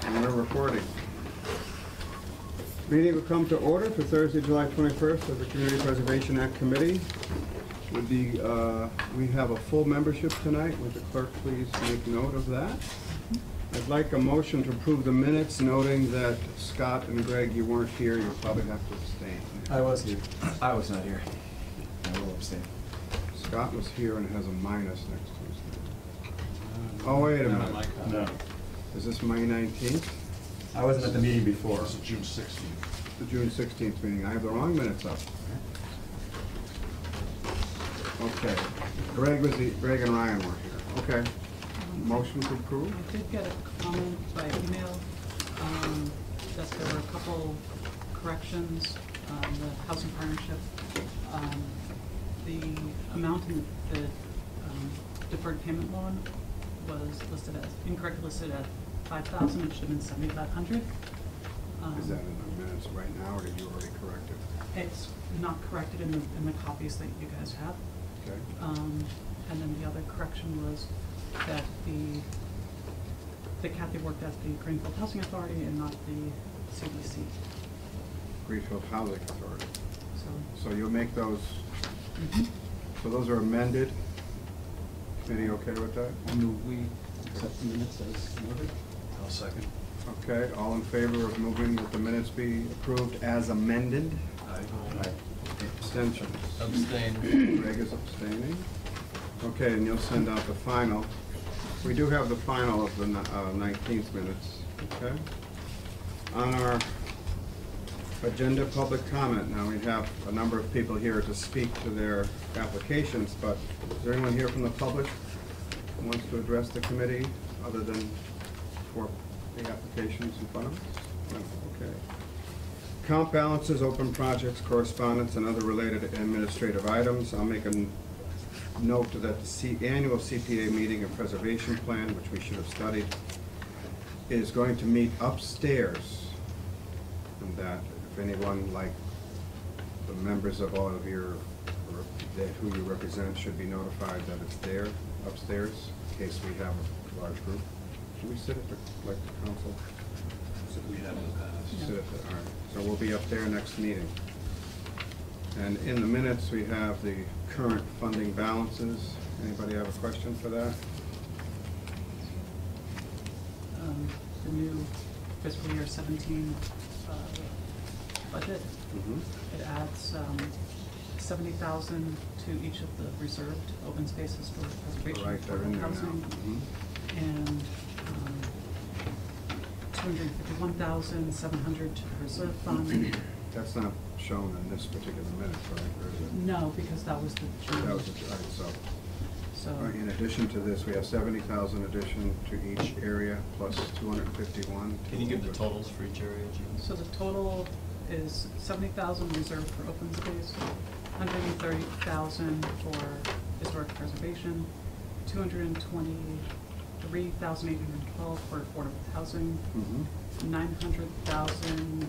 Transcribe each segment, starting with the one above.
And we're recording. Meeting will come to order for Thursday, July 21st of the Community Preservation Act Committee. We have a full membership tonight. Would the clerk please make note of that? I'd like a motion to approve the minutes, noting that Scott and Greg, you weren't here. You'll probably have to abstain. I was here. I was not here. I will abstain. Scott was here and has a minus next to his name. Oh, wait a minute. No. Is this May 19th? I wasn't at the meeting before. This is June 16th. The June 16th meeting. I have the wrong minutes up. Okay. Greg and Ryan were here. Okay. Motion to approve? I did get a comment by email that there were a couple corrections. The housing partnership, the amount in the deferred payment loan was incorrectly listed at $5,000. It should have been $7,500. Is that in the minutes right now, or did you already correct it? It's not corrected in the copies that you guys have. Okay. And then the other correction was that the Kathy worked at the Greenfield Housing Authority and not the CDC. Greenfield Housing Authority. So you'll make those, so those are amended. Committee okay with that? We accept the minutes as noted. I'll second. Okay, all in favor of moving that the minutes be approved as amended? Aye. Abstentions? Abstain. Greg is abstaining. Okay, and you'll send out the final. We do have the final of the 19th minutes, okay? On our agenda, public comment. Now, we have a number of people here to speak to their applications, but is there anyone here from the public who wants to address the committee other than for the applications in front of us? No, okay. Account balances, open projects, correspondence, and other related administrative items. I'll make a note that the annual CPA meeting and preservation plan, which we should have studied, is going to meet upstairs, and that if anyone, like the members of all of your, or who you represent, should be notified that it's there upstairs in case we have a large group. Should we sit at the, like the council? We have in the past. Sit at the, all right. So we'll be up there next meeting. And in the minutes, we have the current funding balances. Anybody have a question for that? The new fiscal year 17 budget, it adds $70,000 to each of the reserved open spaces for preservation Right, they're in there housing, now. and $251,700 to the reserve fund. That's not shown in this particular minute, right? Or is it? No, because that was the June. That was it, right, so. So In addition to this, we have 70,000 addition to each area, plus 251. Can you give the totals for each area, Jim? So the total is 70,000 reserved for open space, 130,000 for historic preservation, 223,812 for affordable housing, 900,000,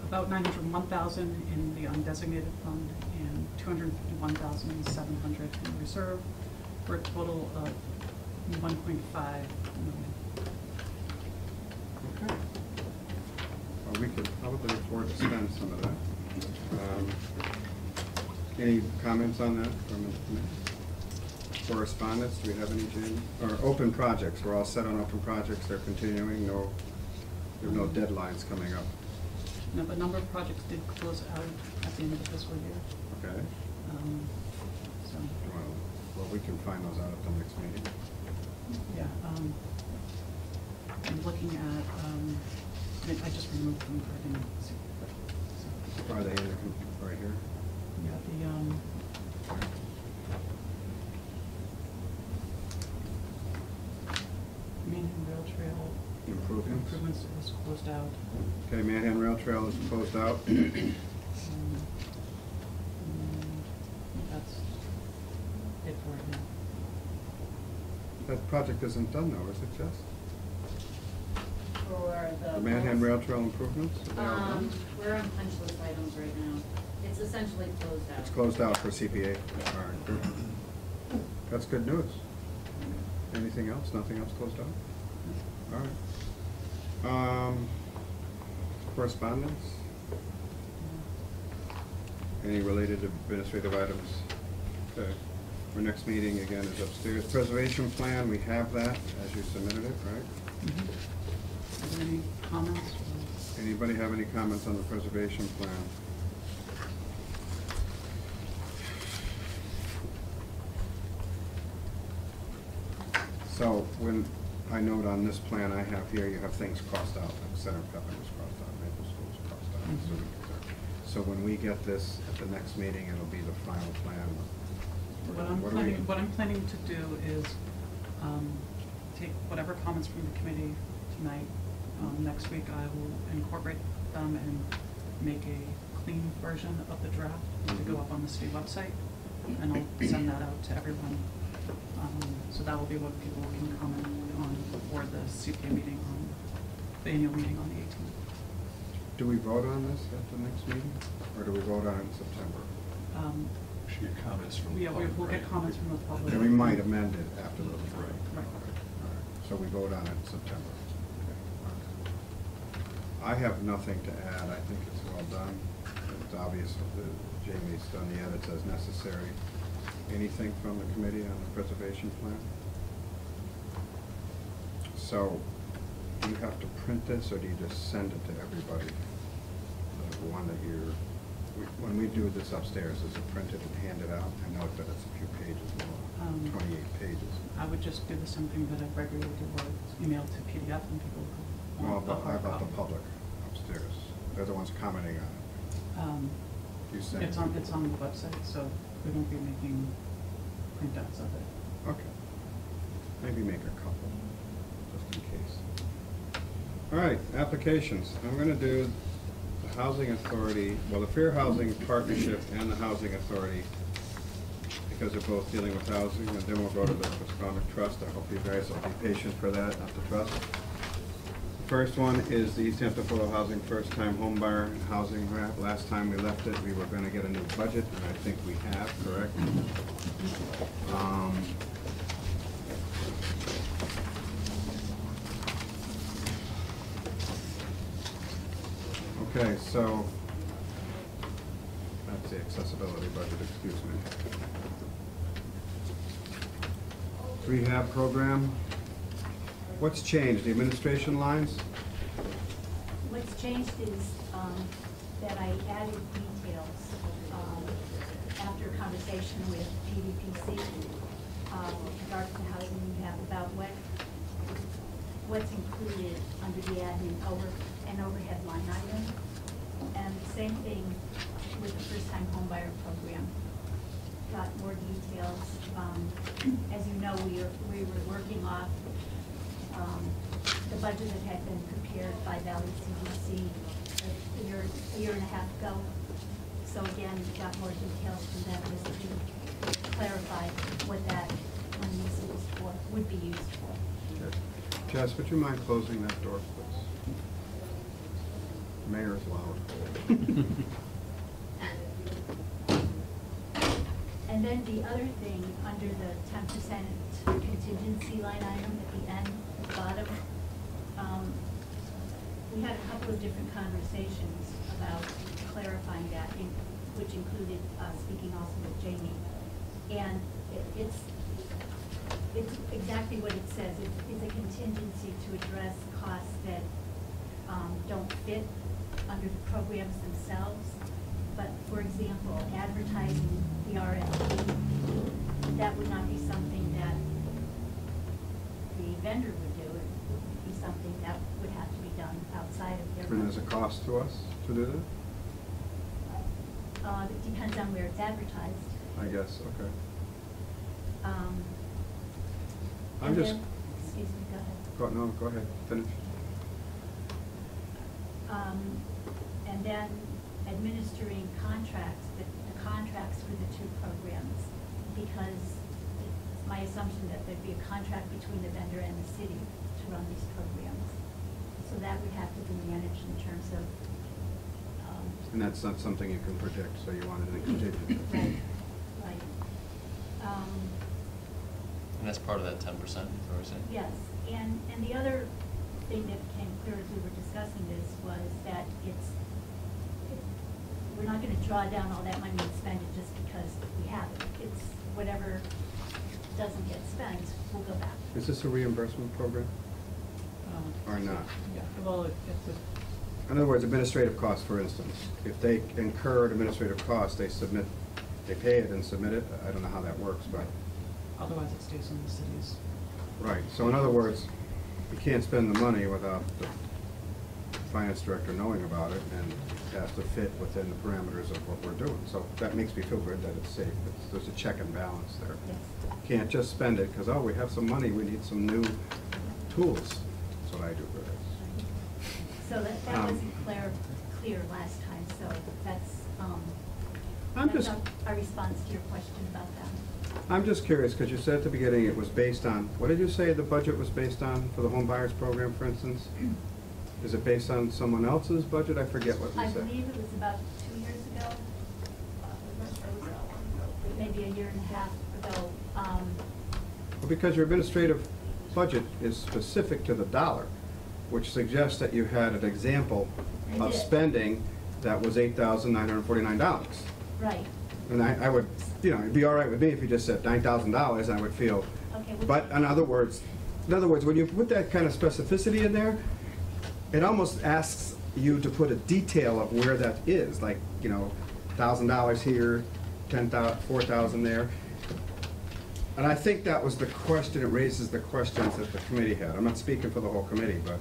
about 901,000 in the undesignated fund, and 251,700 in reserve, for a total of 1.5 million. Okay. Well, we could probably afford to spend some of that. Any comments on that from the committee? Correspondence, do we have any, Jane? Or open projects, we're all set on open projects, they're continuing, there are no deadlines coming up. No, but a number of projects did close out at the end of the fiscal year. Okay. So, Well, we can find those out at the next meeting. yeah, I'm looking at, I just removed them for the, so, Are they in the, right here? yeah, the Manhattan Rail Trail improvements is closed out. Okay, Manhattan Rail Trail is closed out. And that's it for right now. That project isn't done though, is it, Jess? For The Manhattan Rail Trail improvements? Are they all done? We're on punch list items right now. It's essentially closed out. It's closed out for CPA. All right, good. That's good news. Anything else? Nothing else closed out? All right. Correspondence? Any related administrative items? Okay. Our next meeting, again, is upstairs. Preservation plan, we have that, as you submitted it, right? Are there any comments? Anybody have any comments on the preservation plan? So, when I note on this plan I have here, you have things crossed out, like Center Pepin is crossed out, Maple School's crossed out. So when we get this at the next meeting, it'll be the final plan. What I'm planning to do is take whatever comments from the committee tonight. Next week I will incorporate them and make a clean version of the draft to go up on the city website, and I'll send that out to everyone. So that will be what people can comment on before the CPA meeting on the annual meeting on the 18th. Do we vote on this at the next meeting, or do we vote on it in September? Should get comments from the Yeah, public, we'll get right? comments from the public. And we might amend it after the. Right. Right. All right. So we vote on it in September. Okay. All right. I have nothing to add. I think it's well done. It's obvious that Jamie's done the edits as necessary. Anything from the committee on the preservation plan? So, do you have to print this, or do you just send it to everybody? The one that when we do this upstairs, is it printed and handed out? I know that it's a few pages long, 28 pages. I would just do the same thing that I regularly do, where it's emailed to PDF and people who Well, want the but how hard about the copy. public upstairs? They're the ones commenting on it. You send It's on the website, so we won't be making printouts of it. Okay. Maybe make a couple, just in case. All right, applications. I'm gonna do the Housing Authority, well, the Fair Housing Partnership and the Housing Authority, because they're both dealing with housing, and then we'll go to the Economic Trust. I hope you guys will be patient for that, not the trust. The first one is the East Hampton Affordable Housing First Time Home Buyer and Housing Wrap. Last time we left it, we were gonna get a new budget, and I think we have, correct? Okay, so, that's the accessibility budget, excuse me. Rehab program, what's changed, the administration lines? What's changed is that I added details after a conversation with PVPC with regard to housing rehab about what's included under the admin overhead line item. And the same thing with the first-time homebuyer program. Got more details. As you know, we were working off the budget that had been prepared by Valley CDC a year and a half ago. So again, we got more details from that just to clarify what that money is used for, would be used for. Okay. Jess, would you mind closing that door, please? Mayor's loud. And then the other thing, under the 10% contingency line item at the end, at the bottom, we had a couple of different conversations about clarifying that, which included speaking also with Jamie. And it's exactly what it says. It's a contingency to address costs that don't fit under the programs themselves. But for example, advertising the RFP, that would not be something that the vendor would do. It would be something that would have to be done outside of their. And there's a cost to us to do that? It depends on where it's advertised. I guess, okay. I'm And just. then- Excuse me, go ahead. No, go ahead, finish. And then administering contracts, the contracts for the two programs, because it's my assumption that there'd be a contract between the vendor and the city to run these programs. So that would have to be managed in terms of. And that's not something you can predict, so you wanted to continue. Right, right. And that's part of that 10%, is that what you're saying? Yes, And the other thing that became clear as we were discussing this was that we're not gonna draw down all that money and spend it just because we have it. It's whatever doesn't get spent, will go back. Is this a reimbursement program or not? Yeah, well, it's In other words, administrative costs, for instance. If they incur administrative costs, they pay it and submit it. I don't know how that works, but. otherwise it stays in the cities. Right, so in other words, you can't spend the money without the finance director knowing about it, and it has to fit within the parameters of what we're doing. So that makes me feel good that it's safe. There's a check and balance there. Yes. Can't just spend it because, oh, we have some money, we need some new tools. That's what I do for this. So that wasn't clear last time, so that's, I'm that's just- our response to your question about that. I'm just curious, because you said at the beginning it was based on, what did you say the budget was based on for the home buyers program, for instance? Is it based on someone else's budget? I forget what you I said. believe it was about 2 years ago, maybe a year and a half ago. Well, because your administrative budget is specific to the dollar, which suggests that you had an example I of did. spending that was $8,949. Right. And I would, it'd be all right with me if you just said $9,000, I would feel. Okay, well- But in other words, when you put that kind of specificity in there, it almost asks you to put a detail of where that is, like, $1,000 here, 10,000, 4,000 there. And I think that was the question, it raises the questions that the committee had. I'm not speaking for the whole committee, but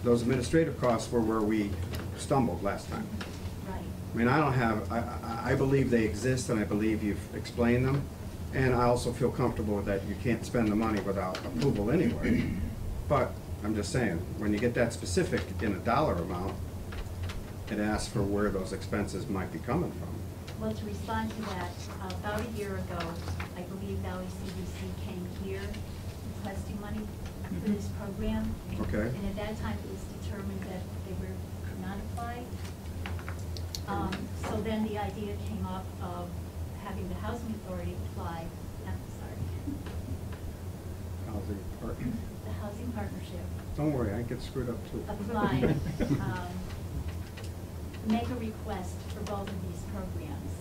those administrative costs were where we stumbled last time. Right. I mean, I believe they exist, and I believe you've explained them, and I also feel comfortable that you can't spend the money without approval anyway. But, I'm just saying, when you get that specific in a dollar amount, it asks for where those expenses might be coming from. Well, to respond to that, about a year ago, I believe Valley CDC came here requesting money for this program. Okay. And at that time, it was determined that they could not apply. So then the idea came up of having the housing authority apply, Housing partner. the housing partnership Don't worry, I get screwed up too. apply, make a request for both of these programs.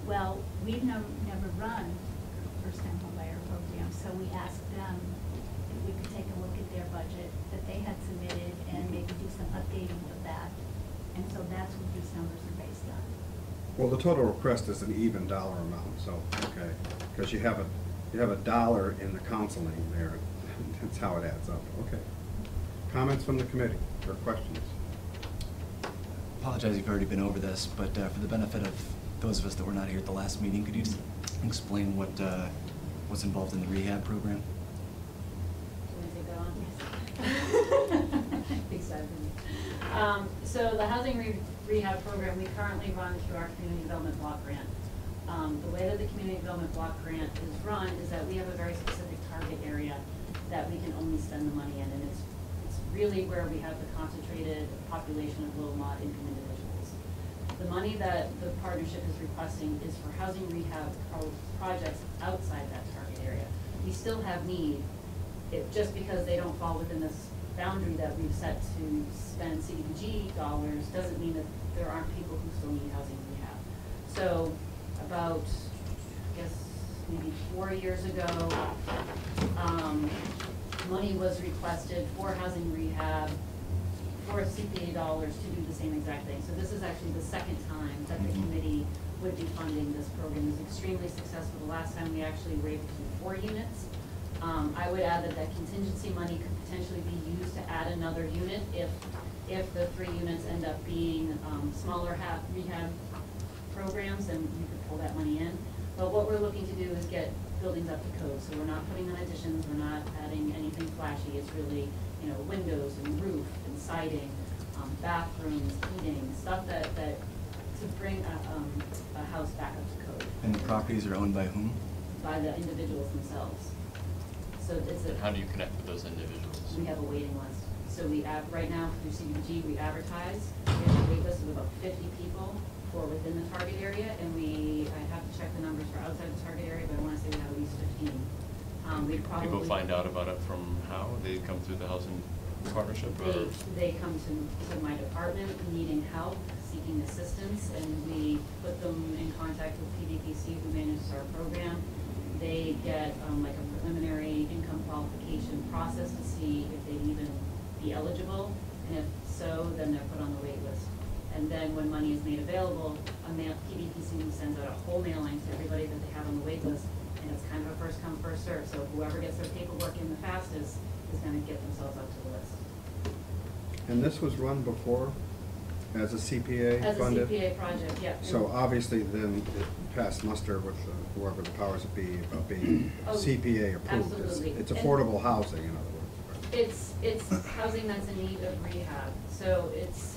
Well, we've never run first-time homebuyer program, so we asked them if we could take a look at their budget that they had submitted and maybe do some updating of that. And so that's what these numbers are based on. Well, the total request is an even dollar amount, so, okay, because you have a dollar in the counseling there, that's how it adds up, okay. Comments from the committee, or questions? Apologize if you've already been over this, but for the benefit of those of us that were not here at the last meeting, could you just explain what's involved in the rehab program? Do you want to take that on? Big side for me. So the housing rehab program, we currently run through our community development block grant. The way that the community development block grant is run is that we have a very specific target area that we can only spend the money in, and it's really where we have the concentrated population of low mod income individuals. The money that the partnership is requesting is for housing rehab projects outside that target area. We still have need, just because they don't fall within this boundary that we've set to spend CDBG dollars doesn't mean that there aren't people who still need housing rehab. So about, I guess, maybe 4 years ago, money was requested for housing rehab, for CPA dollars to do the same exact thing. So this is actually the second time that the committee would be funding this program. It was extremely successful. The last time we actually were able to do 4 units. I would add that contingency money could potentially be used to add another unit if the 3 units end up being smaller rehab programs, then you could pull that money in. But what we're looking to do is get buildings up to code. So we're not putting on additions, we're not adding anything flashy. It's really, windows and roof and siding, bathrooms, heating, stuff that to bring a house back up to code. And the properties are owned by whom? By the individuals themselves. So it's And how do you connect with those individuals? we have a waiting list. So we have, right now through CDBG, we advertise. We have a wait list of about 50 people who are within the target area, and I have to check the numbers for outside the target area, but I want to say we have at least 15 We'd probably. People find out about it from how? They come through the housing partnership or? They come to my department needing help, seeking assistance, and we put them in contact with PVPC, who manages our program. They get like a preliminary income qualification process to see if they'd even be eligible, and if so, then they're put on the wait list. And then when money is made available, PVPC sends out a whole mailing to everybody that they have on the wait list, and it's kind of a first come, first serve. So whoever gets their paperwork in the fastest is going to get themselves up to the list. And this was run before as a CPA As a funded? CPA project, yeah. So obviously then it passed muster with whoever the powers that be about being Oh, CPA approved. absolutely. It's And- affordable housing, in other words. It's housing that's in need of rehab, so it's,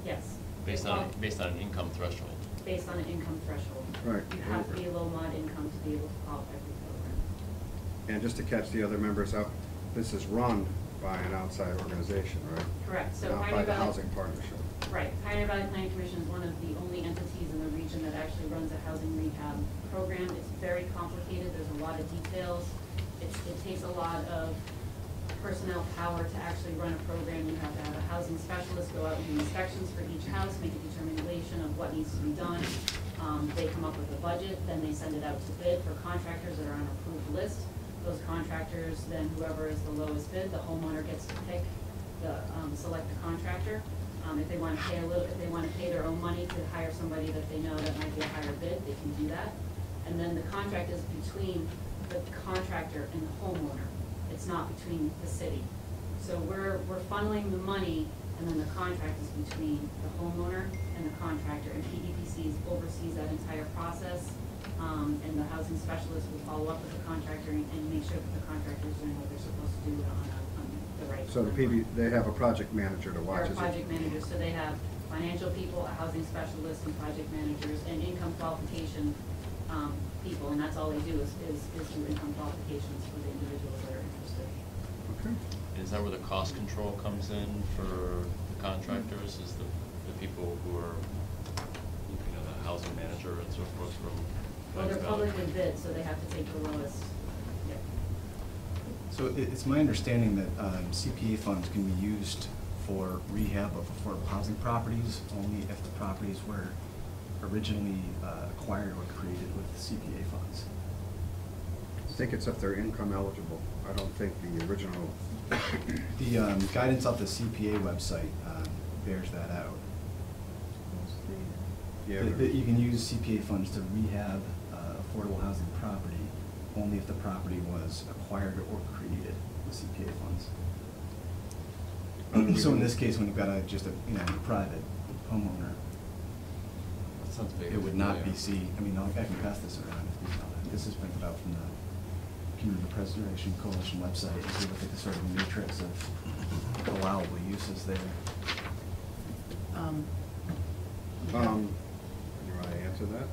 yes. Based on an income threshold. Based on an income threshold. Right. You have to be low mod income to be able to qualify for the program. And just to catch the other members up, this is run by an outside organization, right? Correct, so Not by Pioneer the Valley. housing partnership. Right, Pioneer Valley Planning Commission is one of the only entities in the region that actually runs a housing rehab program. It's very complicated, there's a lot of details. It takes a lot of personnel power to actually run a program. You have to have a housing specialist go out and do inspections for each house, make a determination of what needs to be done. They come up with a budget, then they send it out to bid for contractors that are on an approved list. Those contractors, then whoever is the lowest bid, the homeowner gets to pick select the contractor. If they want to pay if they want to pay their own money to hire somebody that they know that might be a higher bid, they can do that. And then the contract is between the contractor and the homeowner. It's not between the city. So we're funneling the money, and then the contract is between the homeowner and the contractor, and PDPC oversees that entire process. And the housing specialist will follow up with the contractor and make sure that the contractor is doing what they're supposed to do on the right. So they have a project manager to watch. They're project managers, so they have financial people, a housing specialist, and project managers, and income qualification people, and that's all they do is do income qualifications for the individuals that are interested. Okay. Is that where the cost control comes in for the contractors? Is the people who are, the housing manager and so forth from? Well, they're publicly bid, so they have to take the lowest. Yep. So it's my understanding that CPA funds can be used for rehab of affordable housing properties only if the properties were originally acquired or created with CPA funds. I think it's if they're income eligible. I don't think the original. The guidance off the CPA website bears that out. Yeah. That you can use CPA funds to rehab affordable housing property only if the property was acquired or created with CPA funds. So in this case, when you've got just a private homeowner, That sounds big. it would not be I can pass this around if you want. This is printed out from the Community Preservation Coalition website. If you look at the sort of matrix of allowable uses there. You want to answer that?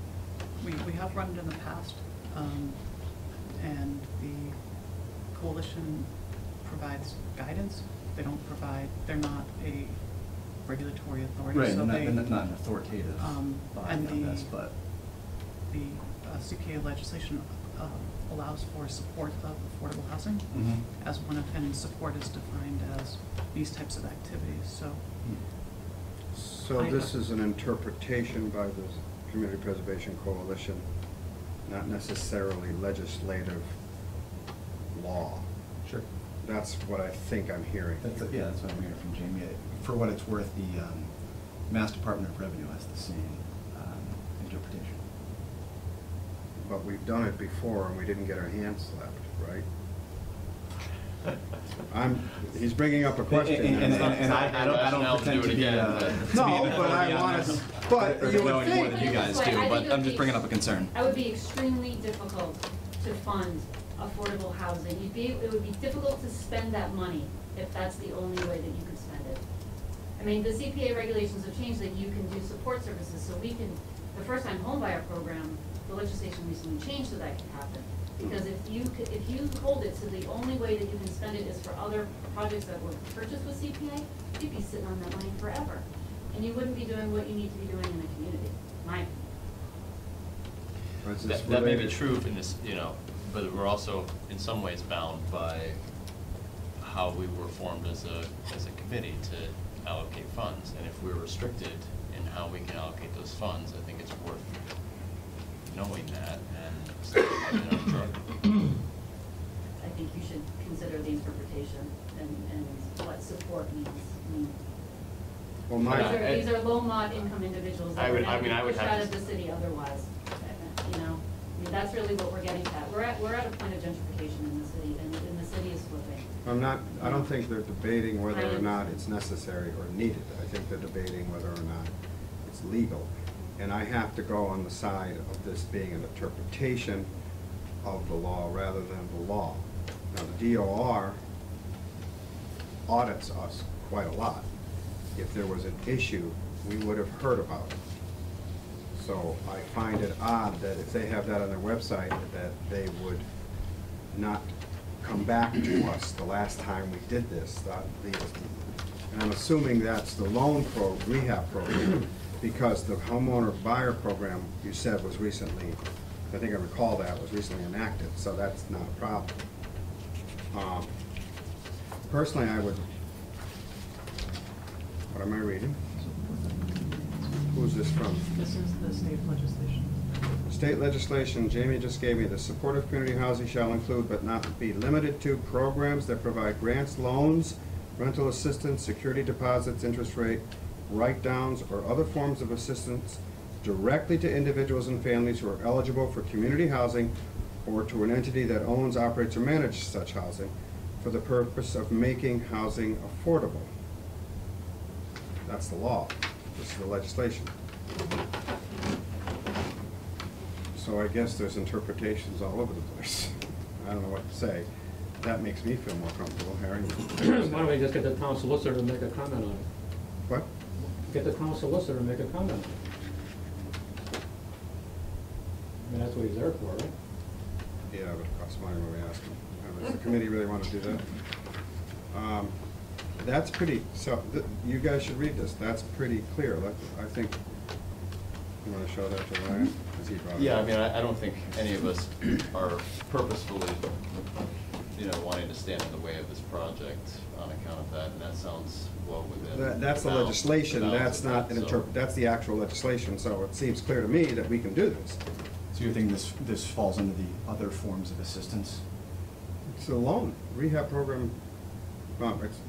We have run it in the past, and the coalition provides guidance. They don't provide, they're not a regulatory authority. Right, so not they, an authoritative body and on this, but. The CPA legislation allows for support of affordable housing Mhm. as one of, and support is defined as these types of activities, so. So this is an interpretation by the Community Preservation Coalition, not necessarily legislative law. Sure. That's what I think I'm hearing. That's what I'm hearing from Jamie. For what it's worth, the Mass Department of Revenue has the same interpretation. But we've done it before and we didn't get our hands slapped, right? He's bringing up a question. And I don't pretend to be. No, but I want to, but you know would any more think. than you guys I do, think but it would I'm just be- bringing up a concern. It would be extremely difficult to fund affordable housing. It would be difficult to spend that money if that's the only way that you could spend it. I mean, the CPA regulations have changed that you can do support services, so we can, the first time home buyer program, the legislation recently changed so that can happen. Because if you hold it to the only way that you can spend it is for other projects that were purchased with CPA, you'd be sitting on that money forever. And you wouldn't be doing what you need to be doing in the community, my opinion. Is this That may be related? true in this, but we're also in some ways bound by how we were formed as a committee to allocate funds. And if we're restricted in how we can allocate those funds, I think it's worth knowing that and sticking in our charter. I think you should consider the interpretation and what support means. Well, my, These are low mod income individuals that I are would- now I mean, I being would pushed have out to- of the city otherwise, you know? I mean, that's really what we're getting at. We're at a point of gentrification in the city, and the city is slipping. I don't think they're debating whether or not Right. it's necessary or needed. I think they're debating whether or not it's legal. And I have to go on the side of this being an interpretation of the law rather than the law. Now, the DOR audits us quite a lot. If there was an issue, we would have heard about it. So I find it odd that if they have that on their website, that they would not come back to us the last time we did this. And I'm assuming that's the rehab program, because the homeowner buyer program, you said, was recently, I think I recall that, was recently enacted, so that's not a problem. Personally, I would, what am I reading? Who's this from? This is the state legislation. State legislation, Jamie just gave me, the supportive community housing shall include but not be limited to programs that provide grants, loans, rental assistance, security deposits, interest rate, write-downs, or other forms of assistance directly to individuals and families who are eligible for community housing or to an entity that owns, operates, or manages such housing for the purpose of making housing affordable. That's the law. This is the legislation. So I guess there's interpretations all over the place. I don't know what to say. That makes me feel more comfortable, Harry. Why don't we just get the town solicitor to make a comment on it? What? Get the town solicitor to make a comment on it. I mean, that's what he's there for, right? Yeah, but it costs money when we ask them. Does the committee really want to do that? That's pretty, so, you guys should read this. That's pretty clear. I think, you want to show that to Ryan? 'Cause he brought it Yeah, up. I mean, I don't think any of us are purposefully, wanting to stand in the way of this project on account of that, and that sounds well within. That's the bounds- legislation, bounds that's of not that, an so- that's the actual legislation, so it seems clear to me that we can do this. So you're thinking this falls under the other forms of assistance? It's a loan, rehab program,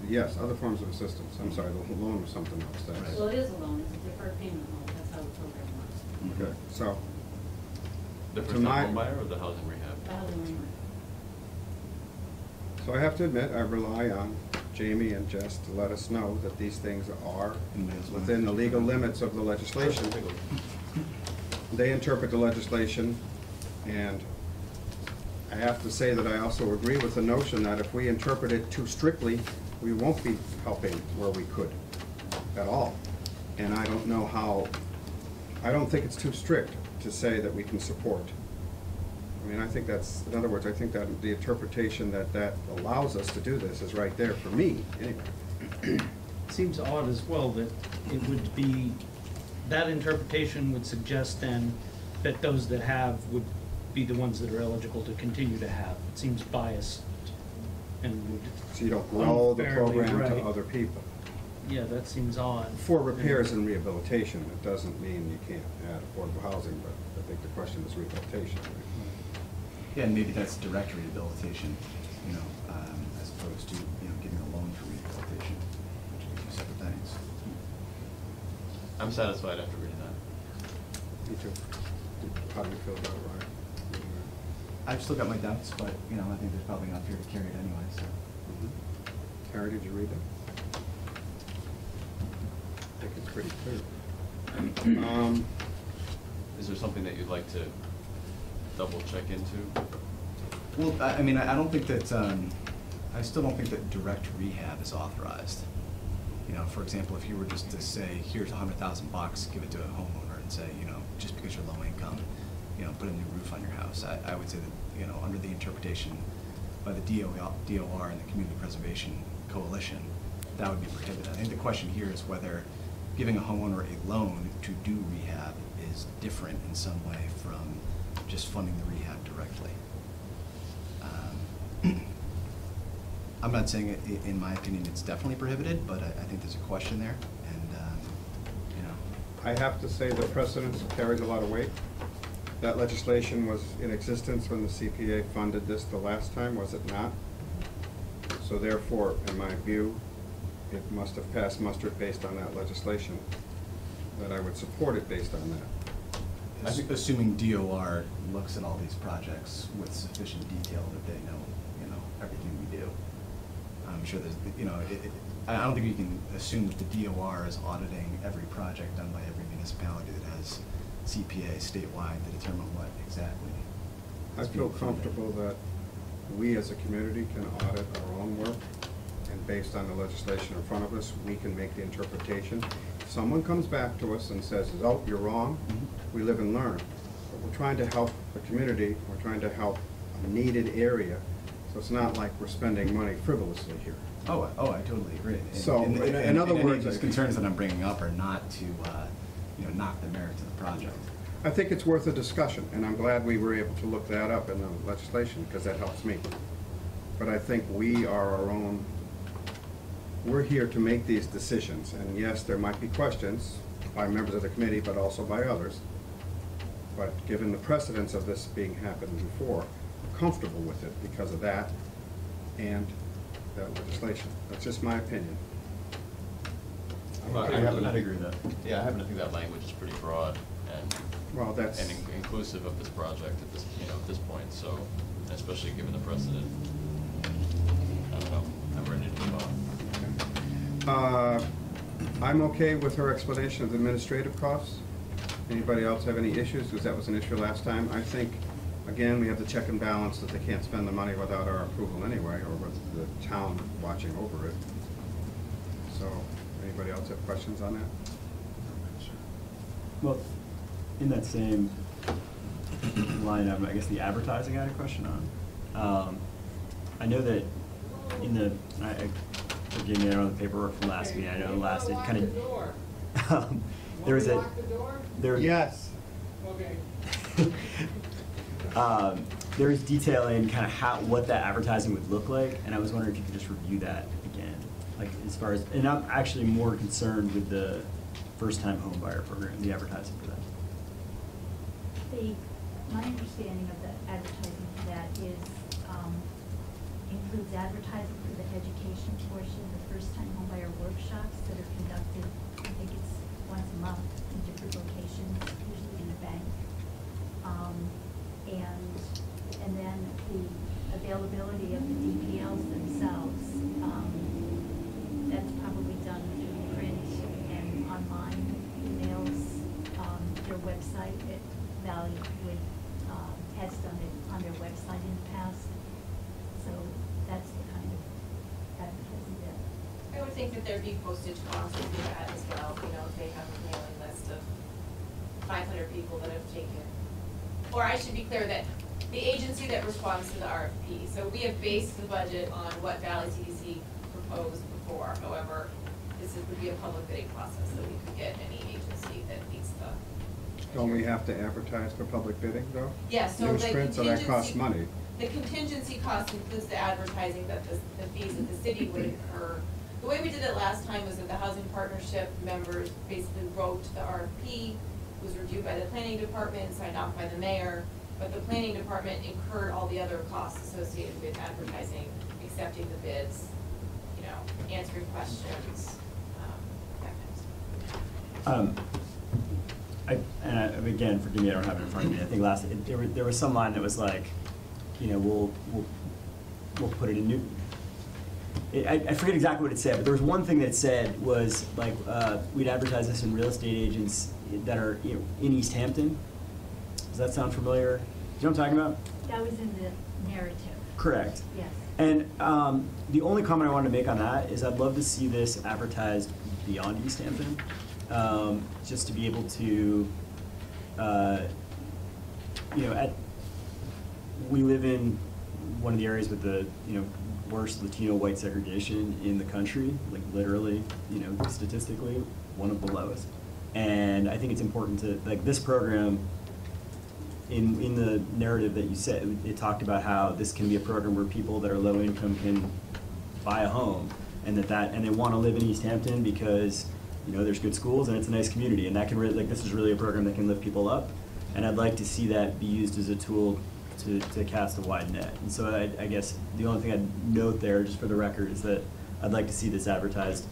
yes, other forms of assistance. I'm sorry, the loan was something else. That's- Well, it is a loan, it's a deferred payment loan, that's how the program works. Okay, so, The To first my- home buyer or the housing rehab? The housing rehab. so I have to admit, I rely on Jamie and Jess to let us know that these things are within the legal limits of the legislation. They interpret the legislation, and I have to say that I also agree with the notion that if we interpret it too strictly, we won't be helping where we could at all. And I don't know how, I don't think it's too strict to say that we can support. I mean, I think that's, in other words, I think that the interpretation that allows us to do this is right there for me, anyway. Seems odd as well that it would be, that interpretation would suggest then that those that have would be the ones that are eligible to continue to have. It seems biased and would. So you don't grow the unfairly, program to right. other people. Yeah, that seems odd. For repairs and rehabilitation, it doesn't mean you can't add affordable housing, but I think the question is rehabilitation. Yeah, and maybe that's direct rehabilitation, as opposed to, giving a loan for rehabilitation, which are two separate things. I'm satisfied after reading that. Me too. How do you feel about it, Ryan? I've still got my doubts, but, I think there's probably enough here to carry it anyway, so. Harry, did you read that? I think it's pretty clear. Is there something that you'd like to double check into? Well, I don't think that, I still don't think that direct rehab is authorized. For example, if you were just to say, here's $100,000, give it to a homeowner and say, just because you're low income, put a new roof on your house. I would say that, under the interpretation by the DOR and the Community Preservation Coalition, that would be prohibited. I think the question here is whether giving a homeowner a loan to do rehab is different in some way from just funding the rehab directly. I'm not saying, in my opinion, it's definitely prohibited, but I think there's a question there, and, you know. I have to say the precedence carries a lot of weight. That legislation was in existence when the CPA funded this the last time, was it not? So therefore, in my view, it must have passed muster based on that legislation, that I would support it based on that. Assuming DOR looks at all these projects with sufficient detail that they know, everything we do. I'm sure there's, I don't think you can assume that the DOR is auditing every project done by every municipality that has CPA statewide to determine what exactly. I is feel being funded. comfortable that we as a community can audit our own work, and based on the legislation in front of us, we can make the interpretation. If someone comes back to us and says, oh, you're wrong, we live and learn. But we're trying to help the community, we're trying to help a needed area, so it's not like we're spending money frivolously here. Oh, I totally agree. So, in other words, these concerns that I'm bringing up are not to, knock the merits of the project. I think it's worth a discussion, and I'm glad we were able to look that up in the legislation, because that helps me. But I think we are our own, we're here to make these decisions, and yes, there might be questions by members of the committee, but also by others. But given the precedence of this being happened before, I'm comfortable with it because of that and that legislation. That's just my opinion. Well, I'd agree with that. Yeah, I happen to think that language is pretty broad and Well, that's, inclusive of this project at this, at this point, so, especially given the precedent. I don't know, I'm ready to move on. I'm okay with her explanation of the administrative costs. Anybody else have any issues? Because that was an issue last time. I think, again, we have the check and balance that they can't spend the money without our approval anyway, or with the town watching over it. So, anybody else have questions on that? Well, in that same line item, I guess the advertising I had a question on. I know that in the, forgive me, I don't know the paperwork from last meeting, I know last, it kind of, there was a, there. Yes. There was detailing kind of what that advertising would look like, and I was wondering if you could just review that again. Like as far as, and I'm actually more concerned with the first-time home buyer program, the advertising for that. My understanding of the advertising for that is, includes advertising for the education portion, the first-time homebuyer workshops that are conducted, I think it's once a month in different locations, usually in a bank. And then the availability of the DPLs themselves, that's probably done through print and online emails, their website. Valley has done it on their website in the past. So that's the kind of advertising that. I would think that there'd be postage costs to do that as well, if they have a mailing list of 500 people that have taken. Or I should be clear that the agency that responds to the RFP, so we have based the budget on what Valley CDC proposed before. However, would be a public bidding process, so we could get any agency that meets the. Don't we have to advertise for public bidding, though? Yes, so the Newsprint, so that costs money. The contingency cost includes the advertising that the fees that the city would incur. The way we did it last time was that the housing partnership members basically wrote the RFP, was reviewed by the planning department, signed off by the mayor, but the planning department incurred all the other costs associated with advertising, accepting the bids, answering questions, that kind of stuff. Again, forgive me, I don't have it in front of me. I think there was some line that was like, we'll put it in new. I forget exactly what it said, but there was one thing that it said was like, we'd advertise this in real estate agents that are in East Hampton. Does that sound familiar? Do you know what I'm talking about? That was in the narrative. Correct. Yes. And the only comment I wanted to make on that is I'd love to see this advertised beyond East Hampton, just to be able to, we live in one of the areas with the worst Latino white segregation in the country, like literally, statistically, one of the lowest. And I think it's important to, like, this program, in the narrative that you said, it talked about how this can be a program where people that are low income can buy a home, and and they want to live in East Hampton because, you know, there's good schools and it's a nice community, and that can really, like, this is really a program that can lift people up, and I'd like to see that be used as a tool to cast a wide net. And so I guess the only thing I'd note there, just for the record, is that I'd like to see this advertised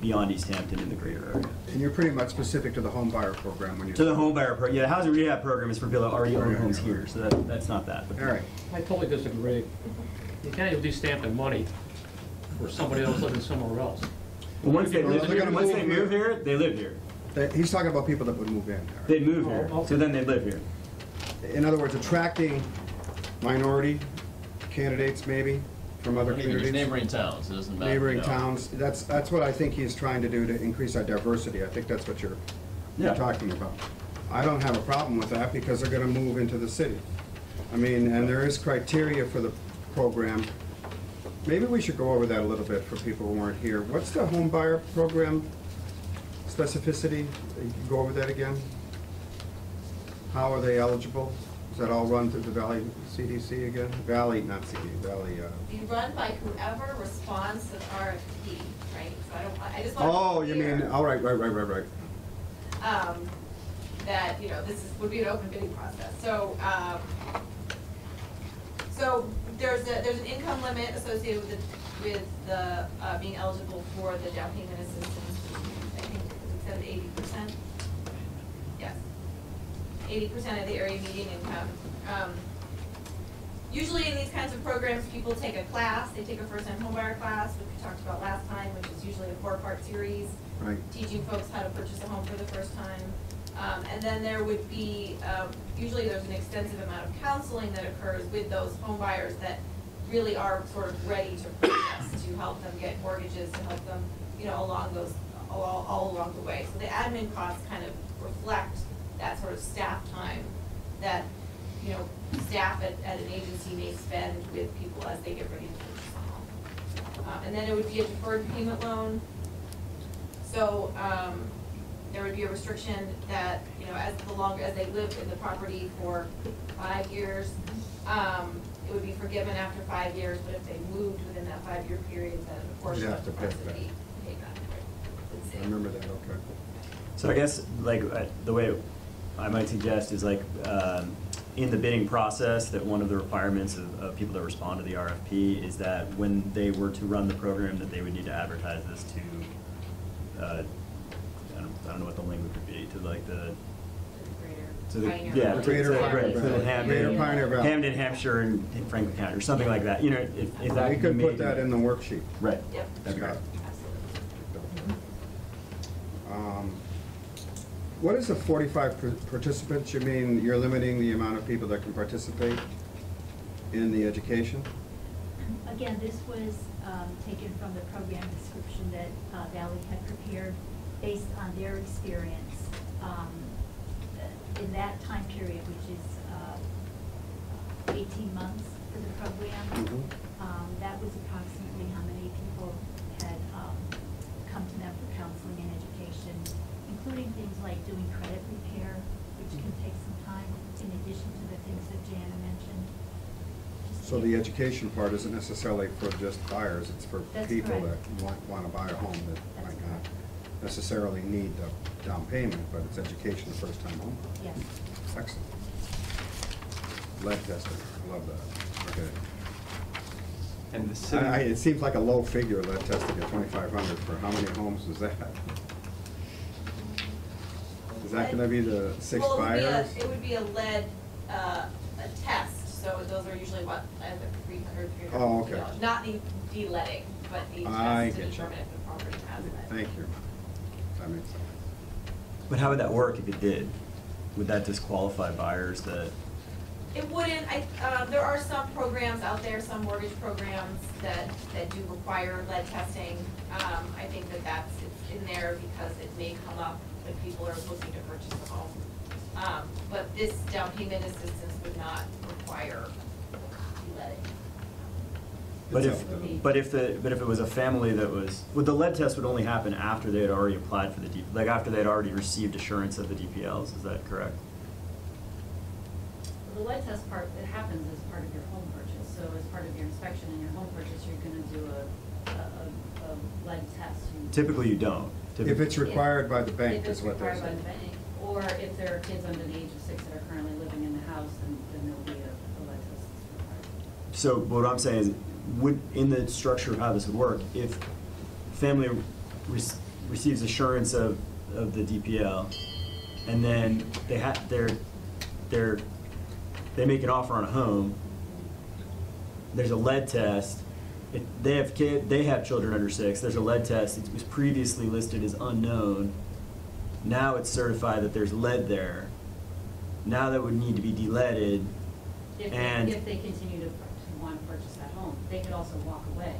beyond East Hampton in the greater area. And you're pretty much specific to the home buyer program when you. To the home buyer yeah, the housing rehab program is for people that already own homes here, so that's not that. But All right. I totally disagree. You can't even do stamping money for somebody else living somewhere else. Well, once they live They're here, gonna once move they here. move here, they live here. He's talking about people that would move in. They move here, Oh, okay. so then they live here. In other words, attracting minority candidates maybe from other Even just communities. neighboring towns, it doesn't matter. Neighboring you know. towns. That's what I think he's trying to do to increase our diversity. I think that's what you're talking about. I don't have a problem with that because they're gonna move into the city. I mean, and there is criteria for the program. Maybe we should go over that a little bit for people who weren't here. What's the home buyer program specificity? You can go over that again? How are they eligible? Does that all run through the Valley CDC again? Valley, not CD, Valley, Be run by whoever responds to the RFP, right? So I just want to be oh, you clear, mean, all right. that, you know, would be an open bidding process. So, so there's an income limit associated with the being eligible for the down payment assistance. I think it said 80%. Yes, 80% of the area median income. Usually in these kinds of programs, people take a class. They take a first-time homebuyer class, which we talked about last time, which is usually a 4-part series, Right. teaching folks how to purchase a home for the first time. And then there would be, usually there's an extensive amount of counseling that occurs with those home buyers that really are sort of ready to purchase, to help them get mortgages, to help them, you know, all along the way. So the admin costs kind of reflect that sort of staff time that, you know, staff at an agency may spend with people as they get ready to purchase a home. And then it would be a deferred payment loan. So, there would be a restriction that, you know, as they lived in the property for 5 years, it would be forgiven after 5 years, but if they moved within that 5-year period, then a portion You'd of have the to pay price would that. be paid back. I remember that, okay. So I guess, like, the way I might suggest is, like, in the bidding process, that one of the requirements of people that respond to the RFP is that when they were to run the program, that they would need to advertise this to, I don't know what the language would be, to like the, to the, Pioneer yeah, Valley. Greater Pioneer to the Valley. Hamden, Greater Pioneer Valley. Hamden, Hampshire, and Franklin County, or something like that, you know, if that We could could be put made- that in the worksheet. Right. Yep. That'd be great. Absolutely. What is the 45 participants? You mean you're limiting the amount of people that can participate in the education? Again, this was taken from the program description that Valley had prepared based on their experience in that time period, which is 18 months for the program. Mhm. That was approximately how many people had come to them for counseling and education, including things like doing credit repair, which can take some time, in addition to the things that Jana mentioned. Just to So the get- education part isn't necessarily for just buyers, it's for That's people that correct. want to buy a home that That's might not correct. necessarily need the down payment, but it's education the first time home. Yes. Excellent. Lead testing, I love that, okay. And the city. It seems like a low figure, lead testing at 2,500 for how many homes is that? Is that gonna be the 6 Well, buyers? it would be a lead, a test, so those are usually what, like $300, Oh, okay. $350. Not the leading, but the I test to get you. determine if the property has lead. Thank you. That makes sense. But how would that work if it did? Would that disqualify buyers that? It wouldn't, there are some programs out there, some mortgage programs that do require lead testing. I think it's in there because it may come up when people are looking to purchase a home. But this down payment assistance would not require leading. But if it was a family that was, the lead test would only happen after they had already applied for the like after they had already received assurance of the DPLs, is that correct? The lead test part, it happens as part of your home purchase, so as part of your inspection and your home purchase, you're gonna do a a lead test. Typically, you don't. If it's required by the bank, If it's is what they're required by saying. the bank, or if there are kids under the age of 6 that are currently living in the house, then there'll be a lead test that's required. So what I'm saying is, in the structure of how this would work, if family receives assurance of the DPL, and then they make an offer on a home, there's a lead test. They have children under 6. There's a lead test. It was previously listed as unknown. Now it's certified that there's lead there. Now that would need to be de-leaded. If they continue to want to purchase that home, they could also walk away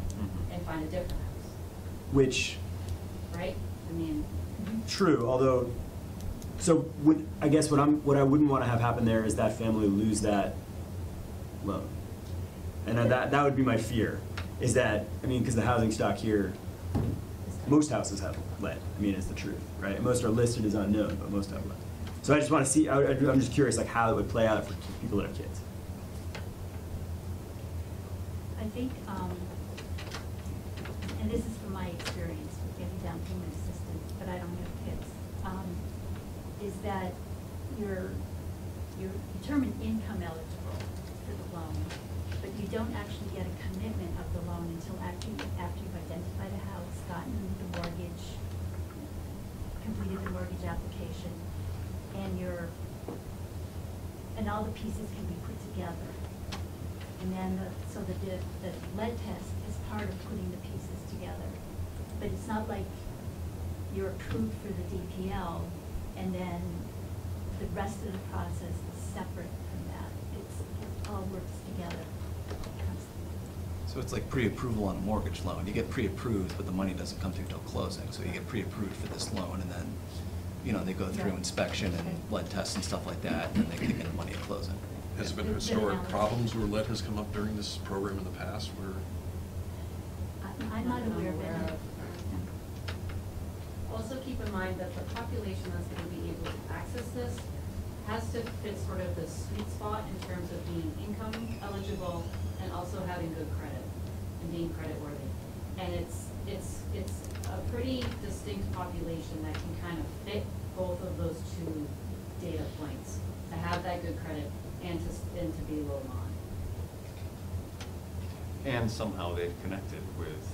and find a different house, Which, right? I mean. true, although, I guess what I wouldn't want to have happen there is that family lose that loan. And that would be my fear, is that, because the housing stock here, most houses have lead, is the truth, right? Most are listed as unknown, but most have lead. So I just want to see, I'm just curious, like, how it would play out for people that have kids. I think, and this is from my experience with getting down payment assistance, but I don't have kids, is that you're determined income eligible for the loan, but you don't actually get a commitment of the loan until after you've identified a house, gotten the mortgage, completed the mortgage application, and all the pieces can be put together. And then, so the lead test is part of putting the pieces together. But it's not like you're approved for the DPL, and then the rest of the process is separate from that. It all works together. So it's like pre-approval on a mortgage loan. You get pre-approved, but the money doesn't come through till closing. So you get pre-approved for this loan, and then, they go through inspection and lead tests and stuff like that, and then they can get the money at closing. Has there been historic problems where lead has come up during this program in the past where? I'm not aware of it. Also keep in mind that the population that's going to be able to access this has to fit sort of the sweet spot in terms of being income eligible and also having good credit and being creditworthy. And it's a pretty distinct population that can kind of fit both of those two data points, to have that good credit and to be low on. And somehow they've connected with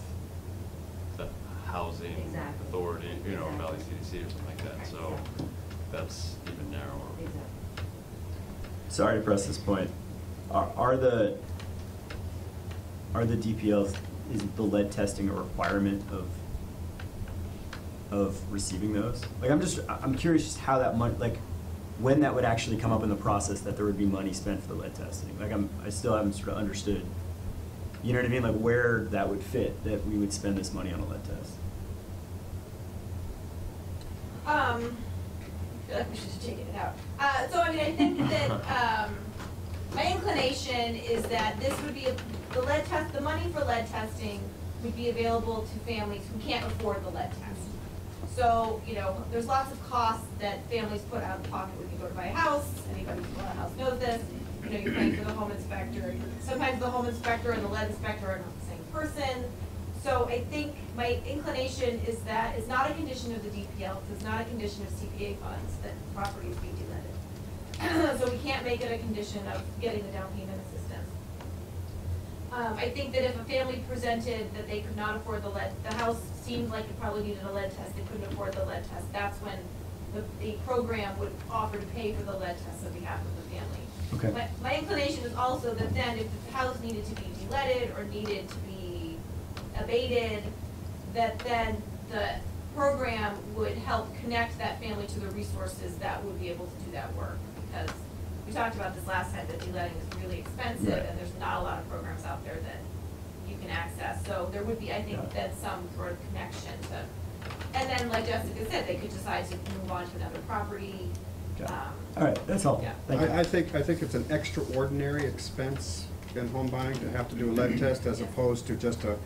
the housing Exactly. authority, or Exactly. Valley CDC or something like that, so Exactly. that's even narrower. Exactly. Sorry to press this point. Are the DPLs, is the lead testing a requirement of receiving those? Like, I'm curious just how that money, like, when that would actually come up in the process that there would be money spent for the lead testing. Like, I still haven't sort of understood, you know what I mean? Like, where that would fit, that we would spend this money on a lead test. I feel like we should take it out. I think that, my inclination is that this would be, the money for lead testing would be available to families who can't afford the lead test. So, there's lots of costs that families put out of pocket when you go to buy a house. Anybody who bought a house knows this. You're paying for the home inspector. Sometimes the home inspector and the lead inspector are not the same person. So I think my inclination is that it's not a condition of the DPL, it's not a condition of CPA funds that properties be de-leaded. So we can't make it a condition of getting the down payment assistance. I think that if a family presented that they could not afford the house seemed like it probably needed a lead test, they couldn't afford the lead test, that's when the program would offer to pay for the lead test on behalf of the family. Okay. My inclination is also that then if the house needed to be de-leaded or needed to be abated, that then the program would help connect that family to the resources that would be able to do that work. Because we talked about this last time, that de-leading is really expensive, Right. and there's not a lot of programs out there that you can access. So there would be, I think, Yeah. that some sort of connection to, and then like Jessica said, they could decide to move on to another property. Got it. All right, that's helpful. Yeah. Thank you. I think it's an extraordinary expense in home buying to have to do a lead test as opposed to just an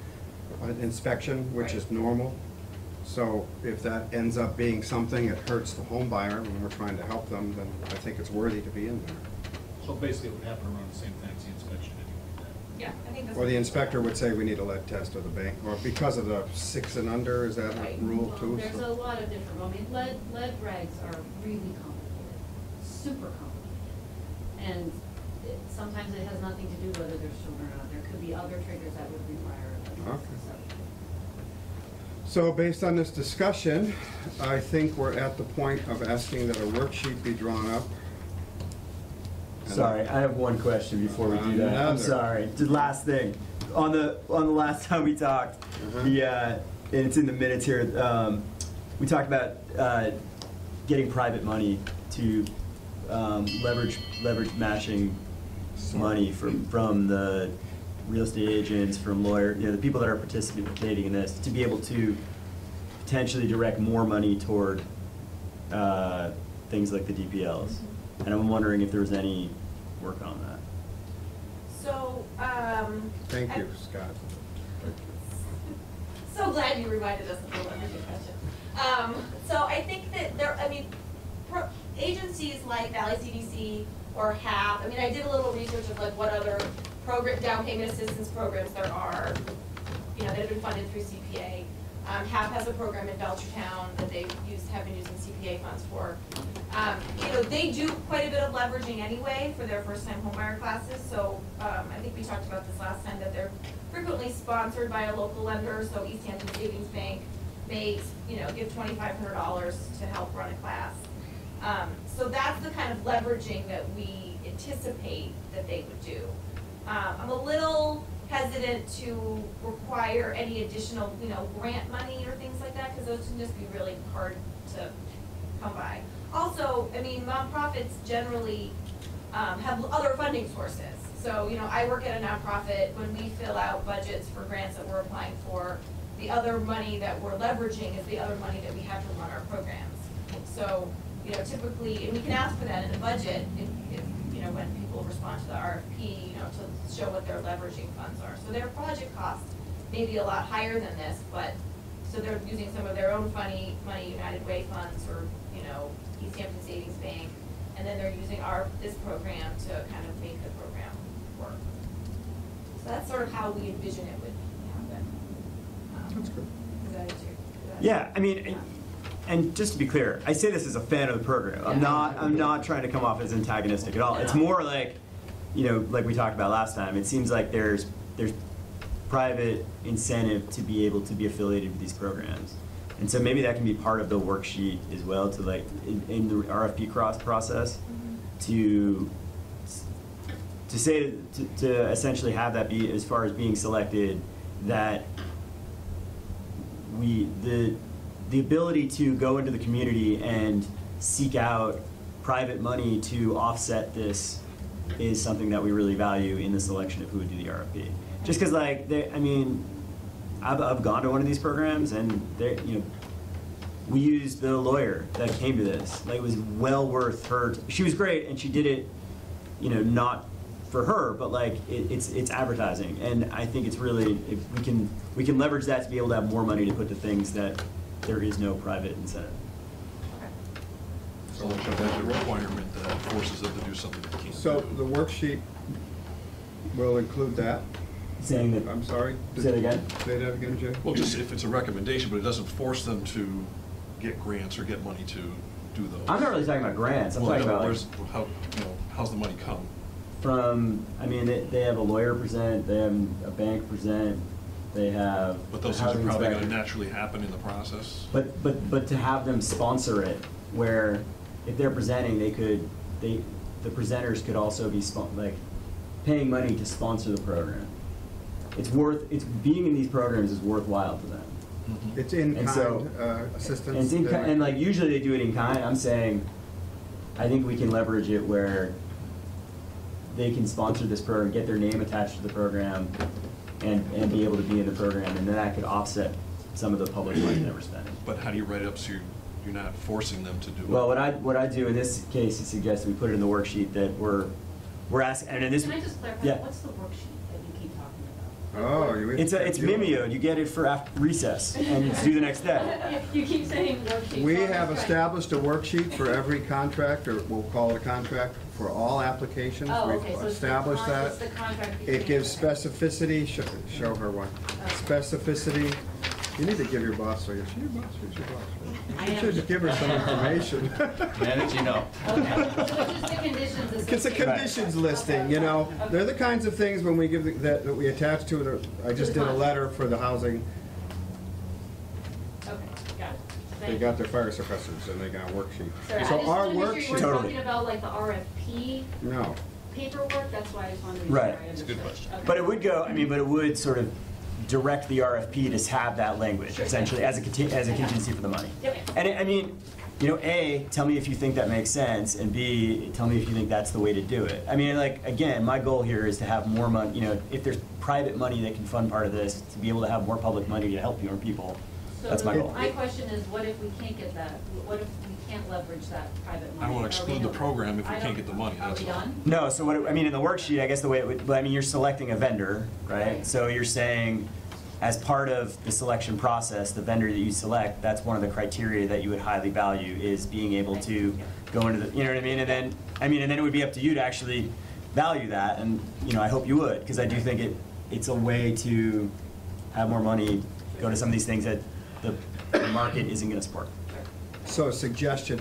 inspection, which is normal. So if that ends up being something that hurts the home buyer when we're trying to help them, then I think it's worthy to be in there. So basically it would happen around the same time as the inspection, anything like Yeah, I think that's. Or the inspector would say we need a lead test of the bank, or because of the 6 and under, is that a Right. rule too? There's So- a lot of different, I mean, lead regs are really complicated, super complicated. And sometimes it has nothing to do whether there's children or not. There could be other triggers that would require a lead test. Okay. So, So based on this discussion, I think we're at the point of asking that a worksheet be drawn up. And- Sorry, I have one question before we do that. I'm Another. sorry. Just last thing. On the last time we talked, and it's in the minutes here, we talked about getting private money to leverage matching money from the real estate agents, from lawyers, the people that are participating in this, to be able to potentially direct more money toward things like the DPLs. And I'm wondering if there was any work on that. So, Thank you, Scott. So glad you reminded us of the leveraging question. So I think that agencies like Valley CDC or HAP, I did a little research of like what other down payment assistance programs there are, that have been funded through CPA. HAP has a program in Belchertown that have been using CPA funds for. They do quite a bit of leveraging anyway for their first-time homebuyer classes. So I think we talked about this last time, that they're frequently sponsored by a local lender. So East Hampton Savings Bank may, give $2,500 to help run a class. So that's the kind of leveraging that we anticipate that they would do. I'm a little hesitant to require any additional, grant money or things like that, because those can just be really hard to come by. Also, nonprofits generally have other funding sources. So, I work at a nonprofit. When we fill out budgets for grants that we're applying for, the other money that we're leveraging is the other money that we have to run our programs. So, typically, and we can ask for that in the budget if when people respond to the RFP, to show what their leveraging funds are. So their project cost may be a lot higher than this, but, so they're using some of their own money, United Way funds, or, East Hampton Savings Bank, and then they're using this program to kind of make the program work. So that's sort of how we envision it would happen. That's good. Is that it too? Yeah, and just to be clear, I say this as a fan of the program. I'm not trying to come off as antagonistic at all. It's more like, like we talked about last time, it seems like there's private incentive to be able to be affiliated with these programs. And so maybe that can be part of the worksheet as well, to like, in the RFP process, to say, to essentially have that be, as far as being selected, that the ability to go into the community and seek out private money to offset this is something that we really value in the selection of who would do the RFP. Just because, like, I've gone to one of these programs, and we used the lawyer that came to this. Like, it was well worth her. She was great, and she did it, not for her, but like it's advertising, and I think it's really, if we can leverage that to be able to have more money to put to things that there is no private incentive. So we should have a requirement that forces them to do something they can't do. So the worksheet will include that? Saying that. I'm sorry? Say it again. Say that again, Jay? Well, just if it's a recommendation, but it doesn't force them to get grants or get money to do those. I'm not really talking about grants. I'm Well, talking in other about words, how, how's the money come? from. They have a lawyer present. They have a bank present. They have. But those a things are housing probably gonna inspector. naturally happen in the process. But to have them sponsor it, where if they're presenting, the presenters could also be paying money to sponsor the program. It's being in these programs is worthwhile to them. It's in And kind so- assistance? And like usually they do it in kind. I'm saying, I think we can leverage it where they can sponsor this program, get their name attached to the program, and be able to be in the program, and then that could offset some of the public money that we're spending. But how do you write it up so you're not forcing them to do it? Well, what I do in this case is suggest we put it in the worksheet that we're asking, and in this. Can I just clarify, Yeah. what's the worksheet that you keep talking about? Oh, It's mimeoed, you get it for after recess, and it's due the next day. You keep saying worksheet. We so have that's right. established a worksheet for every contract, or we'll call it a contract, for all applications. Oh, We've okay, so it's the established con- that. it's the contract It between gives the- specificity, show her one. Okay. Specificity, you need to give your boss, so you're your boss, who's your boss? I You am. should give her some information. Managing up. Okay, so it's just the conditions It's a associated. conditions listing, you know, they're the kinds of things when we give, that we attach to it. I just did a letter for the housing, Okay, got it. they Thank got you. their fire suppressors and they got a worksheet. Sorry, I So just our wanted to make sure worksheet, you were Totally. talking about like the RFP no, paperwork, that's why I just wanted to make sure Right. I understood. It's a good question. Okay. But it would go, I mean, but it would sort of direct the RFP to have that language, Sure. essentially, as a contingency for the money. Yep. And I mean, you know, A, tell me if you think that makes sense, and B, tell me if you think that's the way to do it. I mean, like, again, my goal here is to have more money, you know, if there's private money that can fund part of this, to be able to have more public money to help more people, that's my So goal. my question is, what if we can't get that? What if we can't leverage that private money? I don't wanna Are we exclude the done? program if we I can't don't- get the money, Are that's we all. done? No, so what, I mean, in the worksheet, I guess the way it would, but I mean, you're selecting a vendor, right? Right. So you're saying, as part of the selection process, the vendor that you select, that's one of the criteria that you would highly value, is being able to go into the, you know what I mean? And then, and then it would be up to you to actually value that, and, you know, I hope you would, because I do think it's a way to have more money go to some of these things that the market isn't gonna support. so a suggestion,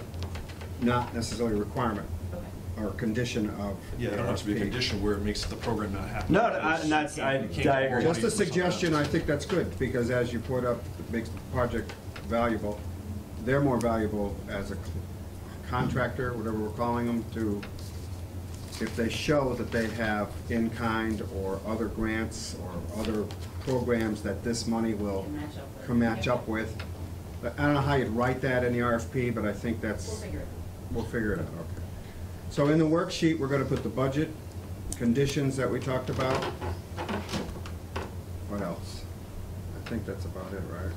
not necessarily a requirement, Okay. or condition of Yeah, I the don't want it to be a RFP. condition where it makes the program not happen. No, and that's, I You can't get more agree. money Just a from somewhere suggestion, I else. think that's good, because as you put up, it makes the project valuable. They're more valuable as a contractor, whatever we're calling them, to, if they show that they have in-kind or other grants or other programs that this money will Can match up with. match up with. I don't know how you'd write that in the RFP, but I think that's. We'll figure it. We'll figure it out, okay. So in the worksheet, we're gonna put the budget, conditions that we talked about. What else? I think that's about it, right?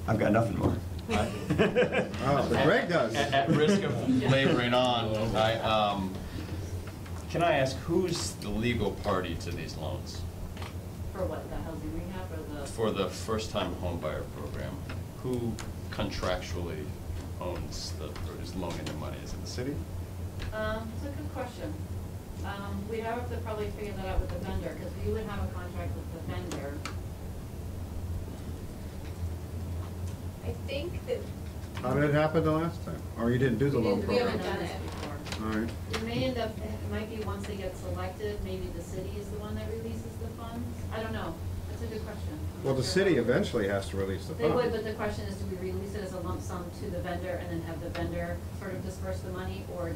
I've got nothing more. Oh, but Greg does. At risk of laboring on, can I ask, who's the legal party to these loans? For what, the housing rehab or the? For the first-time homebuyer program, who contractually owns or is loaning the money? Is it the city? It's a good question. We'd have to probably figure that out with the vendor, because we would have a contract with the vendor. I think that How did it happen the last time? Or you didn't do the We loan didn't- we program? haven't done it. Before. All right. It may end up, it might be once they get selected, maybe the city is the one that releases the funds. I don't know. That's a good question. I'm Well, not the sure. do eventually has to release the They would, funds. but the question is, do we release it as a lump sum to the vendor and then have the vendor sort of disperse the money, or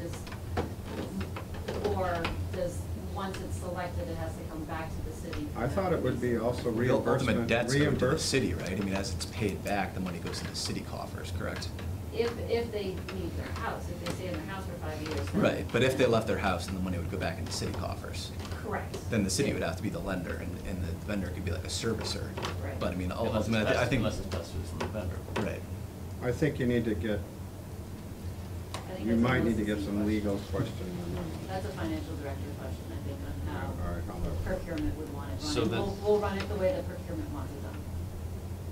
does, once it's selected, it has to come back to the city? for I thought it would be also The reimbursement. ultimate debt's going to the reimbursement. city, right? I mean, as it's paid back, the money goes to the city coffers, correct? If they need their house, if they stay in their house for 5 years. then- Right, but if they left their house, then the money would go back into city coffers. Correct. Then the city would have to be the lender, and the vendor could be like a servicer. Right. But I mean, Unless it's ultimately, I best- think. Unless it's best suited from the vendor. Right. I think you need to get, I think you that's might a need to get Melissa's some question. legal question on that. That's a financial director question, I think, on Yeah, all right, how I'll let- procurement would want it So run. the- We'll run it the way that procurement wants it done.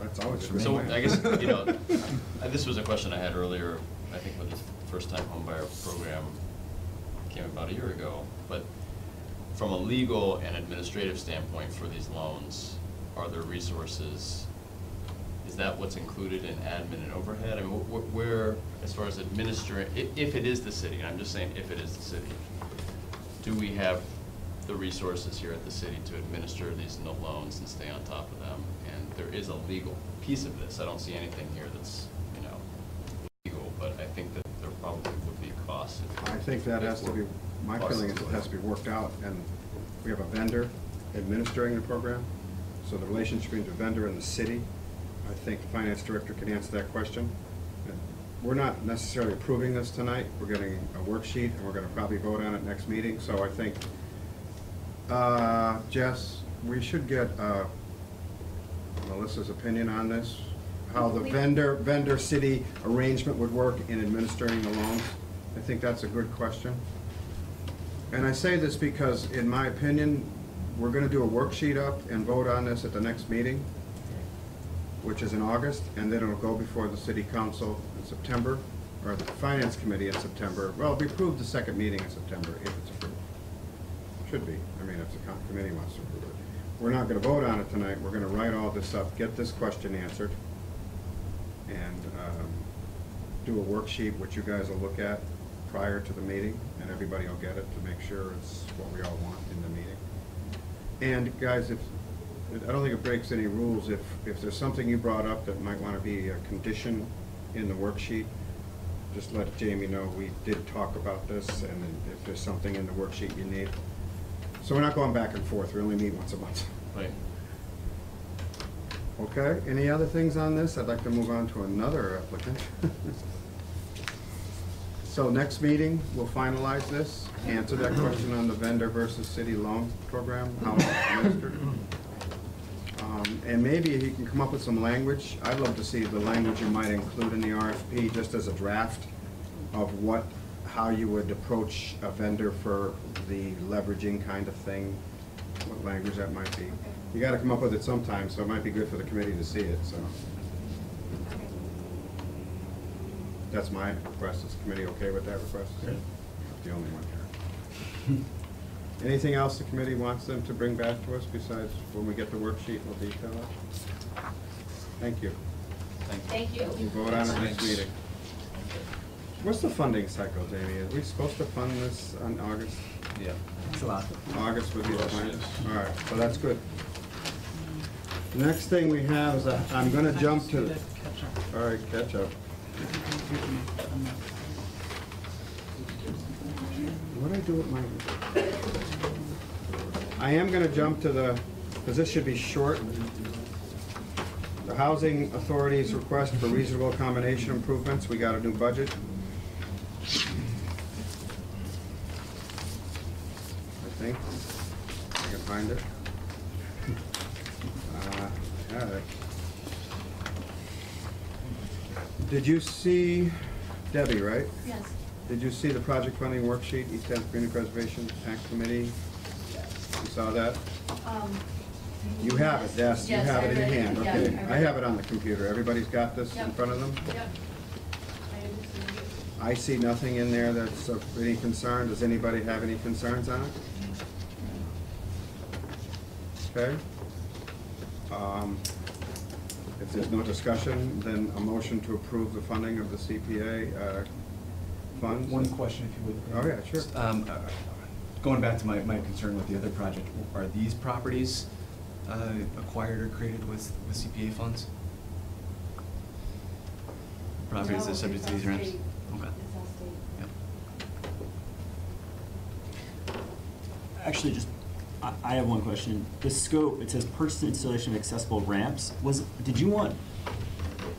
That's always the So plan. I guess, you know, this was a question I had earlier, I think when the first-time homebuyer program came about a year ago. But from a legal and administrative standpoint for these loans, are there resources? Is that what's included in admin and overhead? I mean, where, as far as administering, if it is the city, and I'm just saying if it is the city, do we have the resources here at the city to administer these loans and stay on top of them? And there is a legal piece of this. I don't see anything here that's, you know, legal, but I think that there probably would be costs. I think that has to be, my feeling is it has to be worked out, and we have a vendor administering the program, so the relationship between the vendor and the city, I think the finance director can answer that question. And we're not necessarily approving this tonight, we're getting a worksheet, and we're gonna probably vote on it next meeting, so I think, Jess, we should get Melissa's opinion on this, how the vendor-city arrangement would work in administering the loans. I think that's a good question. And I say this because, in my opinion, we're gonna do a worksheet up and vote on this at the next meeting, which is in August, and then it'll go before the city council in September, or the finance committee in September. Well, it'll be approved the second meeting in September, if it's approved. Should be, I mean, if the committee wants to approve it. We're not gonna vote on it tonight, we're gonna write all this up, get this question answered, and do a worksheet, which you guys will look at prior to the meeting, and everybody will get it to make sure it's what we all want in the meeting. And guys, I don't think it breaks any rules, if there's something you brought up that might want to be a condition in the worksheet, just let Jamie know we did talk about this, and then if there's something in the worksheet you need. So we're not going back and forth, we only meet once a month. Right. Okay, any other things on this? I'd like to move on to another applicant. So next meeting, we'll finalize this, answer that question on the vendor versus city loan program, how it's administered. And maybe he can come up with some language. I'd love to see the language you might include in the RFP, just as a draft of how you would approach a vendor for the leveraging kind of thing, what language that might be. You gotta come up with it sometime, so it might be good for the committee to see it, so. That's my request. Is the committee okay with that request? Yeah. The only one here. Anything else the committee wants them to bring back to us besides when we get the worksheet, we'll detail it? Thank you. Thank you. We'll vote on it next meeting. What's the funding cycle, Jamie? Are we supposed to fund this on August? Yeah. It's a lot. August would be the Yes, plan? yes. All right, so that's good. The next thing we have is, I'm gonna jump to, Catch up. all right, catch up. What do I do with my? I am gonna jump to because this should be short. The Housing Authority's request for reasonable accommodation improvements. We got a new budget. I think. I can find it. Yeah. Did you see, Debbie, right? Yes. Did you see the project funding worksheet, East Hampton Community Preservation Act Committee? You saw that? You have it, yes, you Yes, have I it in your read it. hand, Yeah, okay. I read I have it. it on the computer. Everybody's got this in Yep. front of them? Yep. I understand. I see nothing in there that's of any concern. Does anybody have any concerns on it? Okay. If there's no discussion, then a motion to approve the funding of the CPA funds? One question, if you would. Oh, yeah, sure. Going back to my concern with the other project, are these properties acquired or created with CPA funds? Properties that are subject to these rents? Okay. Okay. It's all state. Yep. Actually, I have one question. The scope, it says purchase and installation of accessible ramps. Wasn't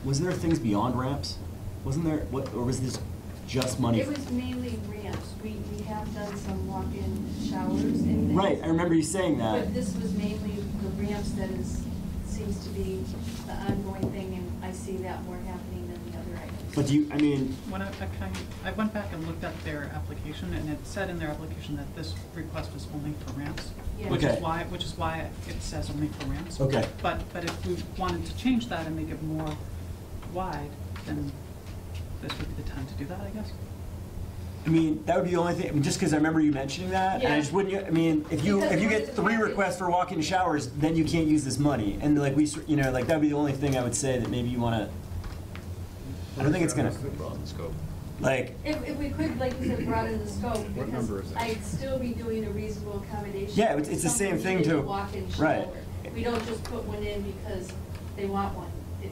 there things beyond ramps? Wasn't there, or was this just money? It was mainly ramps. We have done some walk-in showers and things. Right, I remember you saying that. But this was mainly the ramps that seems to be the ongoing thing, and I see that more happening than the other items. But When I went back and looked at their application, and it said in their application that this request was only for ramps. Yeah. Which Okay. is why it says only for ramps. Okay. But if we wanted to change that and make it more wide, then this would be the time to do that, I guess. I mean, that would be the only thing, just because I remember you mentioning that, and I Yeah. just wouldn't, I mean, if you Because get it's a 3 package. requests for walk-in showers, then you can't use this money, and like that would be the only thing I would say that maybe you wanna, I don't think it's gonna, Broaden the scope. like, If we could, like you said, broaden the scope, What because number is that? I'd still be doing a reasonable accommodation. Yeah, it's the same thing Something to- needed walk-in right. shower. We don't just put one in because they want one.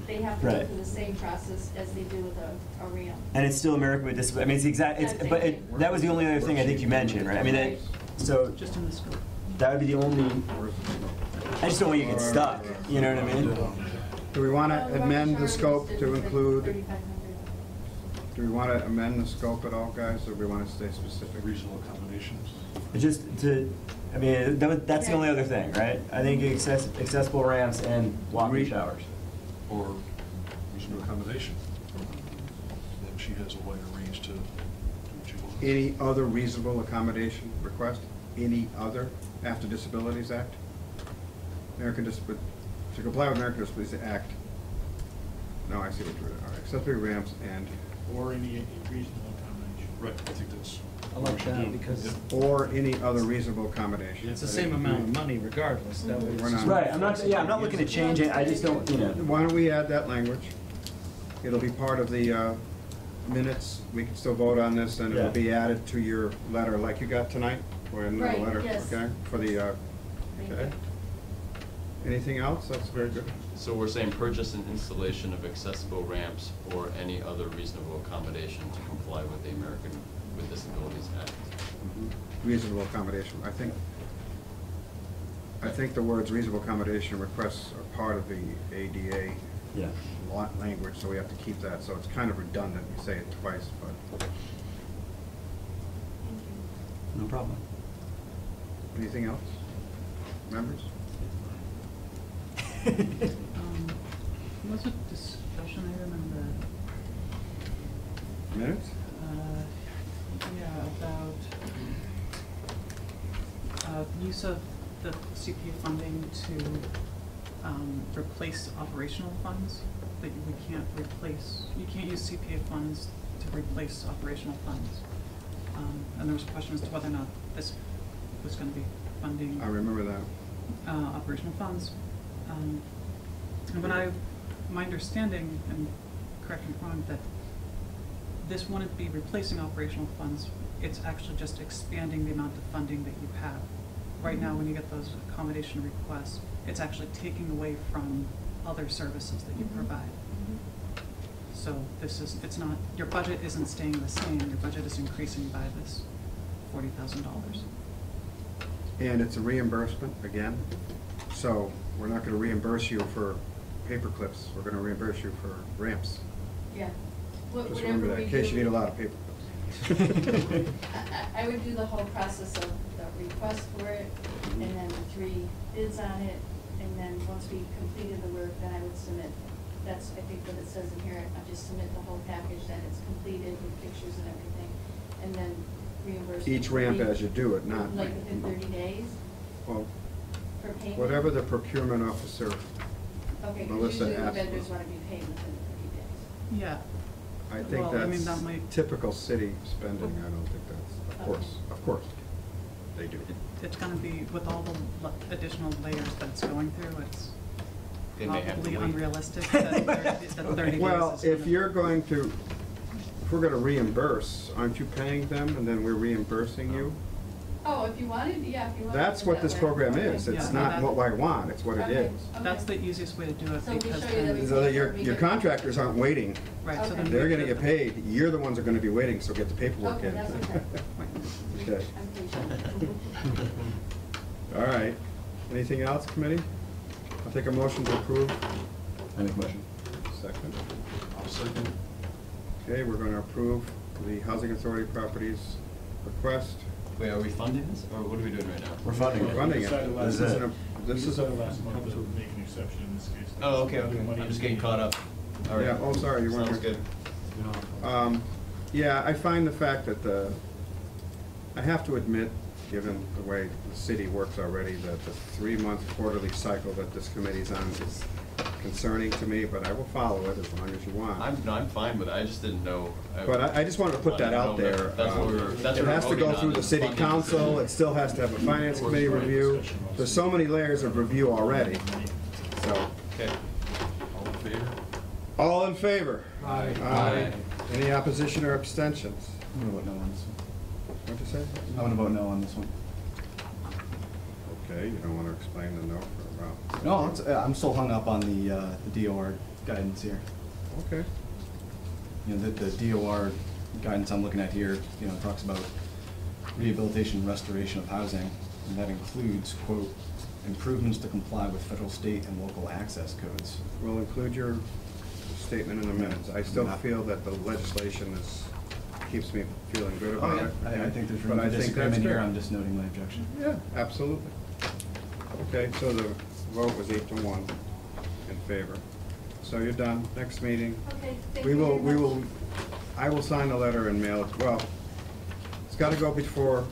They have to go Right. through the same process as they do with a ramp. and it's still American with Disabilities, I mean, it's but that was the only other thing I think you mentioned, right? I mean, so, Just in the scope. that would be the only, I just don't want you to get stuck, you know what I mean? Do we want Well, to the amend the walk-in scope shower to was include, 3,500. do we want to amend the scope at all, guys, or do we want to stay specific? Reasonable accommodations. Just I mean, that's the only other thing, right? I think accessible ramps and walk-in showers. Or reasonable accommodation. Then she has a wider range to do what she wants. Any other reasonable accommodation request? any other after Disabilities Act? To comply with American Disabilities Act. No, I see what you're doing. All right, accessory ramps and, Or any reasonable accommodation. Right, I think that's. I like that because or any other reasonable accommodation. it's the same amount of money regardless, that way. We're not- Right, I'm not looking to change it, I just don't, you know. Why don't we add that language? It'll be part of the minutes. We can still vote on this, and it'll Yeah. be added to your letter like you got tonight, or another Right, letter, yes. okay? For the, Thank okay? you. Anything else? That's very good. So we're saying purchase and installation of accessible ramps or any other reasonable accommodation to comply with the American with Disabilities Act. Reasonable accommodation. I think the words reasonable accommodation requests are part of the ADA Yeah. language, so we have to keep that. So it's kind of redundant. You say it twice, but No problem. anything else? Members? Was it discussion item in Minutes? about use of the CPA funding to replace operational funds, that we can't replace, you can't use CPA funds to replace operational funds. And there was a question as to whether or not this was gonna be funding I remember that. operational funds. And my understanding, and correct me if I'm wrong, that this wouldn't be replacing operational funds, it's actually just expanding the amount of funding that you have. Right now, when you get those accommodation requests, it's actually taking away from other services that you provide. So it's not, your budget isn't staying the same, your budget is increasing by this $40,000. And it's a reimbursement again, so we're not gonna reimburse you for paper clips, we're gonna reimburse you for ramps. Yeah. Just remember that, in case you need a lot of paper clips. I would do the whole process of the request for it, and then the 3 bids on it, and then once we completed the work, then I would submit. That's, I think, what it says in here. I just submit the whole package, that it's completed with pictures and everything, and then reimburse. Each ramp as you do it, not. Like within 30 days Well, for payment? whatever the procurement officer, Okay, because Melissa usually the asked vendors for. want to be paid within 30 days. Yeah. I think Well, I mean, that's that might- typical city spending, I don't think that's, of course, they do. It's gonna be, with all the additional layers that it's going through, it's They may have to probably wait. unrealistic that 30 days Well, is if gonna- you're going to, if we're gonna reimburse, aren't you paying them and then we're reimbursing you? Oh, if you wanted, yeah, if you wanted. That's what this program is, it's Yeah, not no, what I want, it's what it Okay. is. That's the easiest way to do it, So we because show you that then, we- So that your contractors aren't waiting, right, so Okay. then. they're we gonna get get paid, you're the ones that are gonna be waiting, so get the paperwork Okay, in. that's okay. Okay, I'm patient. all right, anything else, committee? I'll take a motion to approve. I make a motion. Second. I'll second. Okay, we're gonna approve the Housing Authority Properties request. Wait, are we funding this, or what are we doing right now? We're funding We're it. funding We it. decided last- This is it. We this is decided a. last month to make an exception in this case. Oh, okay, okay, Money I'm just in getting the- caught up. All right. Yeah, oh, sorry, you weren't Sounds here. good. Yeah, I find the fact that I have to admit, given the way the city works already, that the 3-month quarterly cycle that this committee's on is concerning to me, but I will follow it as long as you want. I'm fine with it, I just didn't know. But I just wanted to put that out there. That's what we're, that's It what we're has to voting go on, through the is city funding council, decision. it still has to have a finance committee review. There's so many layers of review already, so. Okay. All in favor? All in favor? Aye. Aye. Any opposition or abstentions? I'm gonna vote no on this one. What'd you say? I'm gonna vote no on this one. Okay, you don't want to explain the no for a while. No, it's, I'm still hung up on the DOR guidance here. Okay. You know, the DOR guidance I'm looking at here, you know, talks about rehabilitation and restoration of housing, and that includes, quote, improvements to comply with federal, state, and local access codes. We'll include your statement in the minutes. I still feel that the legislation keeps me feeling good about it. I think there's room But I for think disagreement that's here, good. I'm just noting my objection. Yeah, absolutely. Okay, so the vote was 8-1 in favor. So you're done. Next meeting. Okay, thank We you will, very we much. will, I will sign the letter and mail it. Well, it's got to go before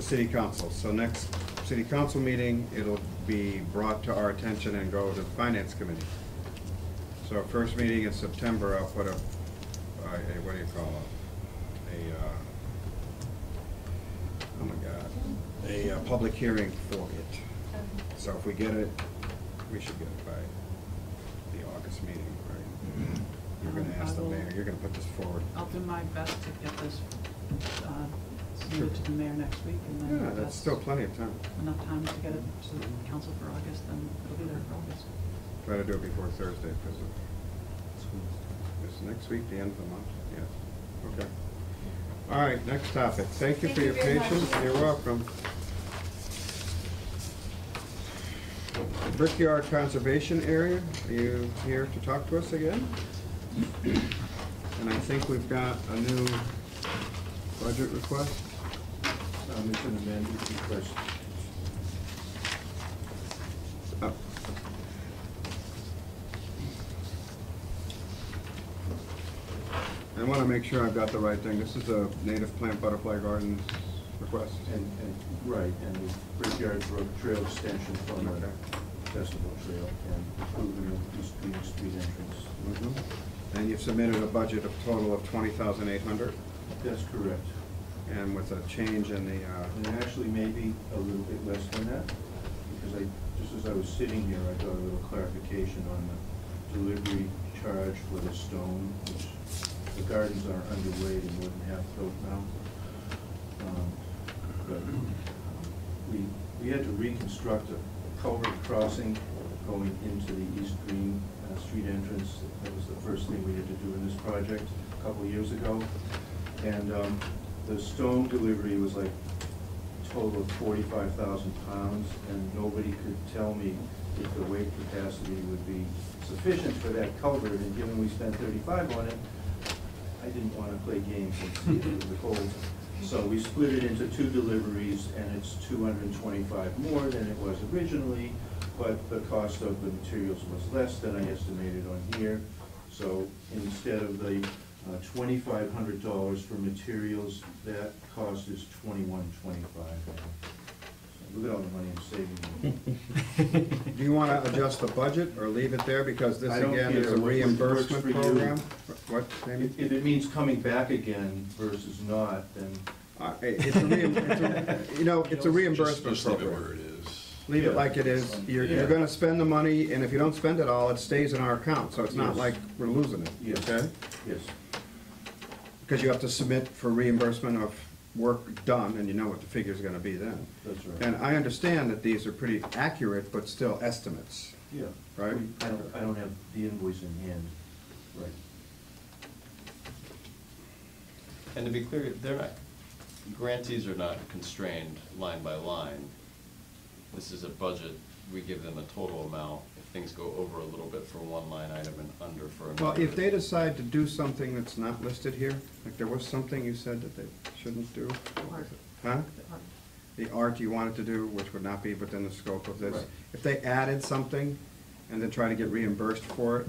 the city council. So next city council meeting, it'll be brought to our attention and go to the finance committee. So our first meeting in September, I'll put a what do you call it? Oh my God, a public hearing for it. So if we get it, we should get it by the August meeting, right? You're gonna ask the mayor, you're gonna put this forward. I'll do my best to get this submitted to the mayor next week, and then Yeah, if that's still plenty of time. enough time to get it to the council for August, then it'll be there for August. Try to do it before Thursday, because it's next week, the end of the month, yes. Okay. All right, next topic. Thank you for your very much. patience. You're welcome. Brickyard Conservation Area, are you here to talk to us again? And I think we've got a new budget request. It's an amended request. Oh. I want to make sure I've got the right thing. This is a native plant butterfly gardens request. And right, and the Brickyard Brook Trail extension from the Okay. Festival Trail and improvement of East Green Street entrance. Mhm. And you've submitted a budget of total of 20,800, That's correct. and with a change in the, And actually maybe a little bit less than that, because just as I was sitting here, I got a little clarification on the delivery charge for the stone, which the gardens are underway and more than half built now. But we had to reconstruct a culvert crossing going into the East Green Street entrance. That was the first thing we had to do in this project a couple of years ago. And the stone delivery was like a total of 45,000 pounds, and nobody could tell me if the weight capacity would be sufficient for that culvert, and given we spent 35 on it, I didn't want to play games and see if it was cold. So we split it into 2 deliveries, and it's 225 more than it was originally, but the cost of the materials was less than I estimated on here. So instead of the $2,500 for materials, that cost is $2,125. Look at all the money I'm saving. do you want to adjust the budget or leave it there? Because this I don't again is care a what works reimbursement for you. program. What, Amy? If it means coming back again versus not, then It's a reimbursement Just leave it program. where it is. Leave it like it is. You're gonna spend the money, and if you don't spend it all, it stays in our account, so it's not Yes. like we're losing it, Yes. okay? yes. Because you have to submit for reimbursement of work done, and you know what the figure's gonna be then. That's right. And I understand that these are pretty accurate, but still estimates. Yeah. Right? I don't have the invoice in hand. Right. And to be clear, they're not, grantees are not constrained line by line. This is a budget, we give them a total amount. If things go over a little bit for one line item and under for another. Well, if they decide to do something that's not listed here, like there was something you said that they shouldn't do? What was it? Huh? The art. The art you wanted to do, which would not be within the scope of this. Right. If they added something and then try to get reimbursed for it,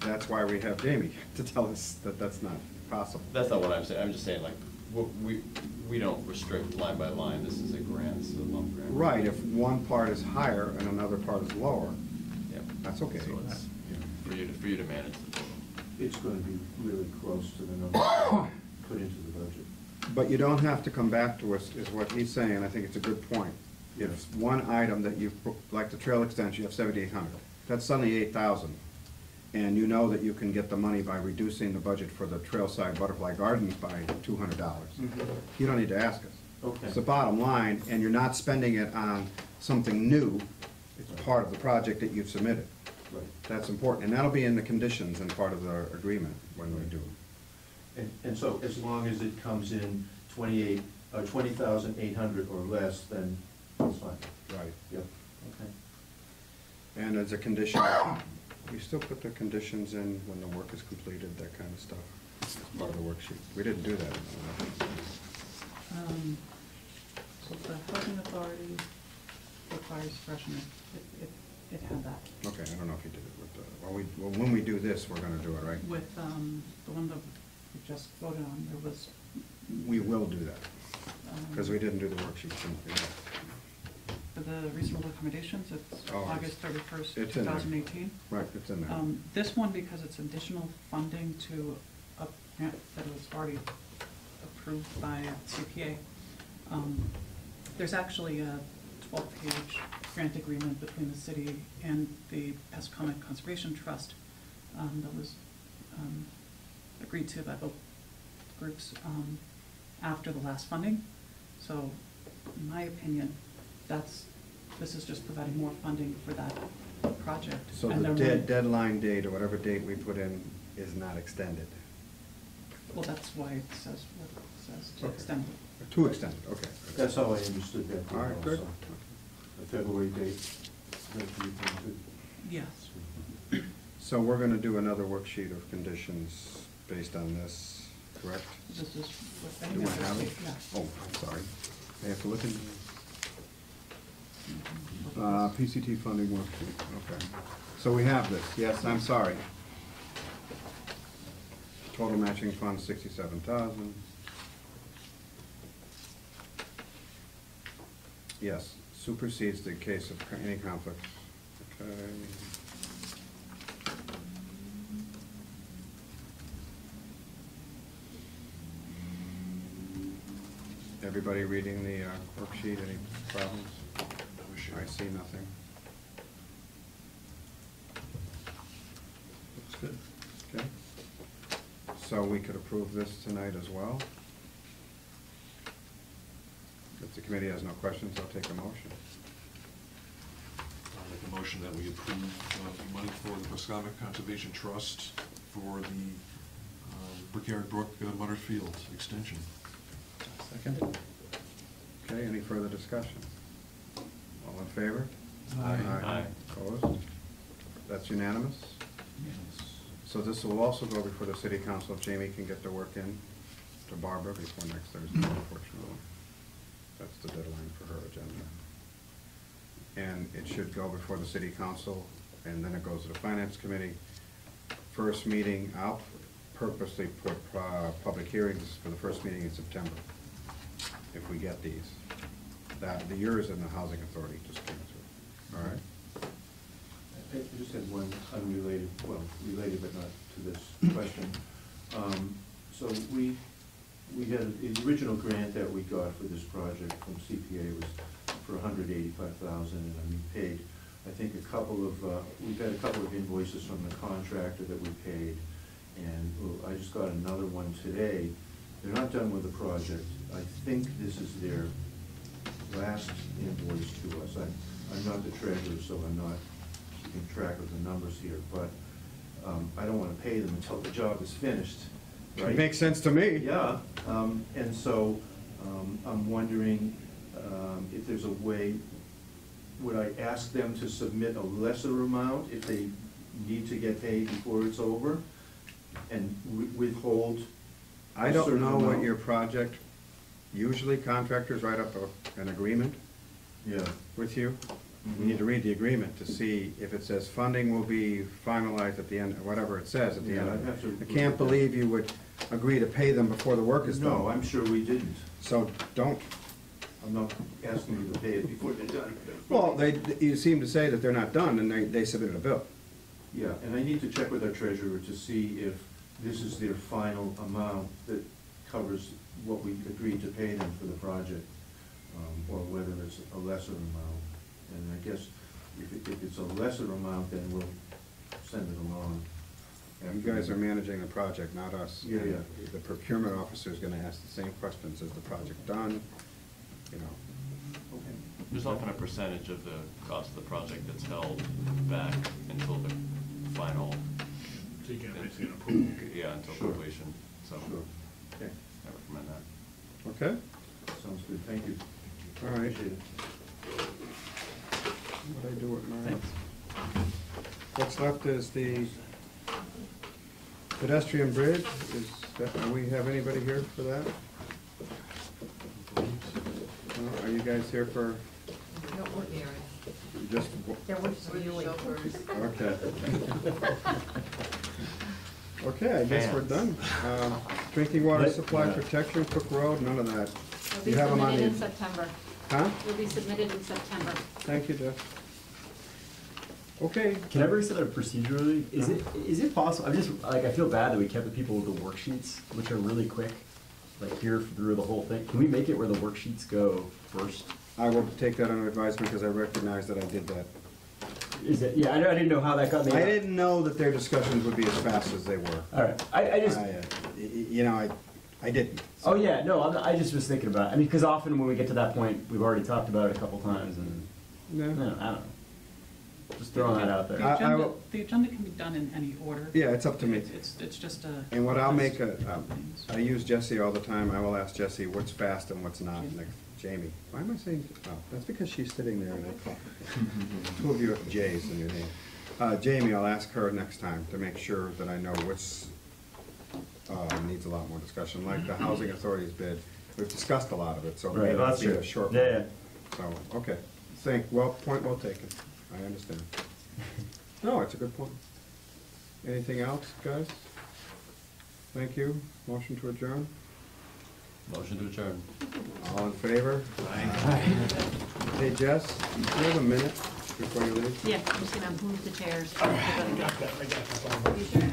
that's why we have Jamie to tell us that that's not possible. That's not what I'm saying, I'm just saying, like, we don't restrict line by line, this is a grant, this is a lump grant. Right, if one part is higher and another part is lower, Yep. that's okay. So it's for you to manage the total. It's going to be really close to the number put into the budget. But you don't have to come back to us, is what he's saying, I think it's a good point. If one item that you've, like the trail extension, you have 7,800, that's suddenly 8,000. And you know that you can get the money by reducing the budget for the Trailside Butterfly Gardens by $200. You don't need to ask us. Okay. It's the bottom line, and you're not spending it on something new, it's part of the project that you've submitted. Right. That's important, and that'll be in the conditions and part of the agreement when we do. And so as long as it comes in 20,800 or less, then it's fine. Right. Yep. Okay. And as a condition, we still put the conditions in when the work is completed, that kind of stuff, as part of the worksheet. We didn't do that. So the housing authority requires freshness, it had that. Okay, I don't know if you did it with the, well, when we do this, we're gonna do it, right? With, the one that we just voted on, there was, We will do that. Because we didn't do the worksheets. For the reasonable accommodations, it's Oh, it's- August 31st, it's in there. 2018. Right, it's in there. This one, because it's additional funding to a grant that was already approved by CPA, there's actually a 12-page grant agreement between the city and the Pascomic Conservation Trust that was agreed to by both groups after the last funding. So, in my opinion, this is just providing more funding for that project. So And the then deadline date, or whatever date we put in, is not extended. Well, that's why it says what it says, to Okay. extend it. To extend it, okay. That's how I understood that. All right, good. also. The February date, that we can do. Yes. So we're gonna do another worksheet of conditions based on this, correct? This is what Do I have it? Yeah. Oh, I'm sorry. I have to look in. PCT funding worksheet, okay. So we have this, yes, I'm sorry. Total matching funds, 67,000. Yes, supersedes the case of any conflict. Okay. Everybody reading the worksheet, any problems? No issue. I see nothing. Looks good. Okay. So we could approve this tonight as well? If the committee has no questions, I'll take a motion. I'll make a motion that we approve the money for the Pascomic Conservation Trust for the Brickyard Brook Mutter Field extension. Second? Okay, any further discussion? All in favor? Aye. Opposed? That's unanimous? Yes. So this will also go before the city council, if Jamie can get the work in to Barbara before next Thursday, unfortunately. That's the deadline for her agenda. And it should go before the city council, and then it goes to the finance committee. First meeting, I'll purposely put public hearings for the first meeting in September, if we get these. The yours and the housing authority just came through, all right? I just had one unrelated, well, related but not to this question. So we had, the original grant that we got for this project from CPA was for $185,000, and we paid, I think, we've had a couple of invoices from the contractor that we paid, and I just got another one today. They're not done with the project. I think this is their last invoice to us. I'm not the treasurer, so I'm not keeping track of the numbers here, but I don't want to pay them until the job is finished, right? It makes sense to me. Yeah, and so I'm wondering if there's a way, would I ask them to submit a lesser amount if they need to get paid before it's over, and withhold I a don't certain know what amount? your project, usually contractors write up an agreement Yeah. with you. You need to read the agreement to see if it says funding will be finalized at the end, whatever it says at the Yeah, end. I'd have to I look can't at that. believe you would agree to pay them before the work is done. No, I'm sure we didn't. So don't, I'm not asking you to pay it before they're done. well, you seem to say that they're not done, and they submitted a bill. Yeah, and I need to check with our treasurer to see if this is their final amount that covers what we agreed to pay them for the project, or whether it's a lesser amount. And I guess if it's a lesser amount, then we'll send it along. You guys are managing the project, not us. Yeah, yeah. The procurement officer is gonna ask the same questions. Is the project done? You know, Okay. There's often a percentage of the cost of the project that's held back until the final. So you can't basically approve. Yeah, until Sure. completion, so Sure. Okay, I recommend that. okay? sounds good, thank you. All right. Appreciate it. What'd I do at mine? What's left is the pedestrian bridge. Do we have anybody here for that? No? Are you guys here for just? There was viewing. Okay. Okay, I guess we're done. Drinking water supply protection, Cook Road, none of that. It'll be You have them on submitted in the- September. Huh? It'll be submitted in September. Thank you, Jeff. Okay. Can I bring something up procedurally? Is it possible, I'm just, like, I feel bad that we kept the people with the worksheets, which are really quick, like here through the whole thing. Can we make it where the worksheets go first? I will take that under advisement because I recognize that I did that. Is it, yeah, I didn't know how that got made I up. didn't know that their discussions would be as fast as they were. All right, I just, You know, I didn't. oh yeah, no, I just was thinking about it. I mean, because often when we get to that point, we've already talked about it a couple times and, No. I don't know. Just throwing that out there. The agenda can be done in any order. Yeah, it's up to me. It's just a. And what I'll make I use Jesse all the time, I will ask Jesse what's fast and what's not. Like, Jamie, why am I saying, oh, that's because she's sitting there and I call. Two of you have J's in your name. Jamie, I'll ask her next time to make sure that I know what's, needs a lot more discussion, like the housing authority's bid. We've discussed a lot of it, so it may Right, well, not that's be a true. short. Yeah, one. So, okay, point well taken, I understand. No, it's a good point. Anything else, guys? Thank you, motion to adjourn, Motion to adjourn. all in favor? Hey, Jess, do you have a minute before you leave? Yeah, I'm just gonna move the chairs. I got that. You sure?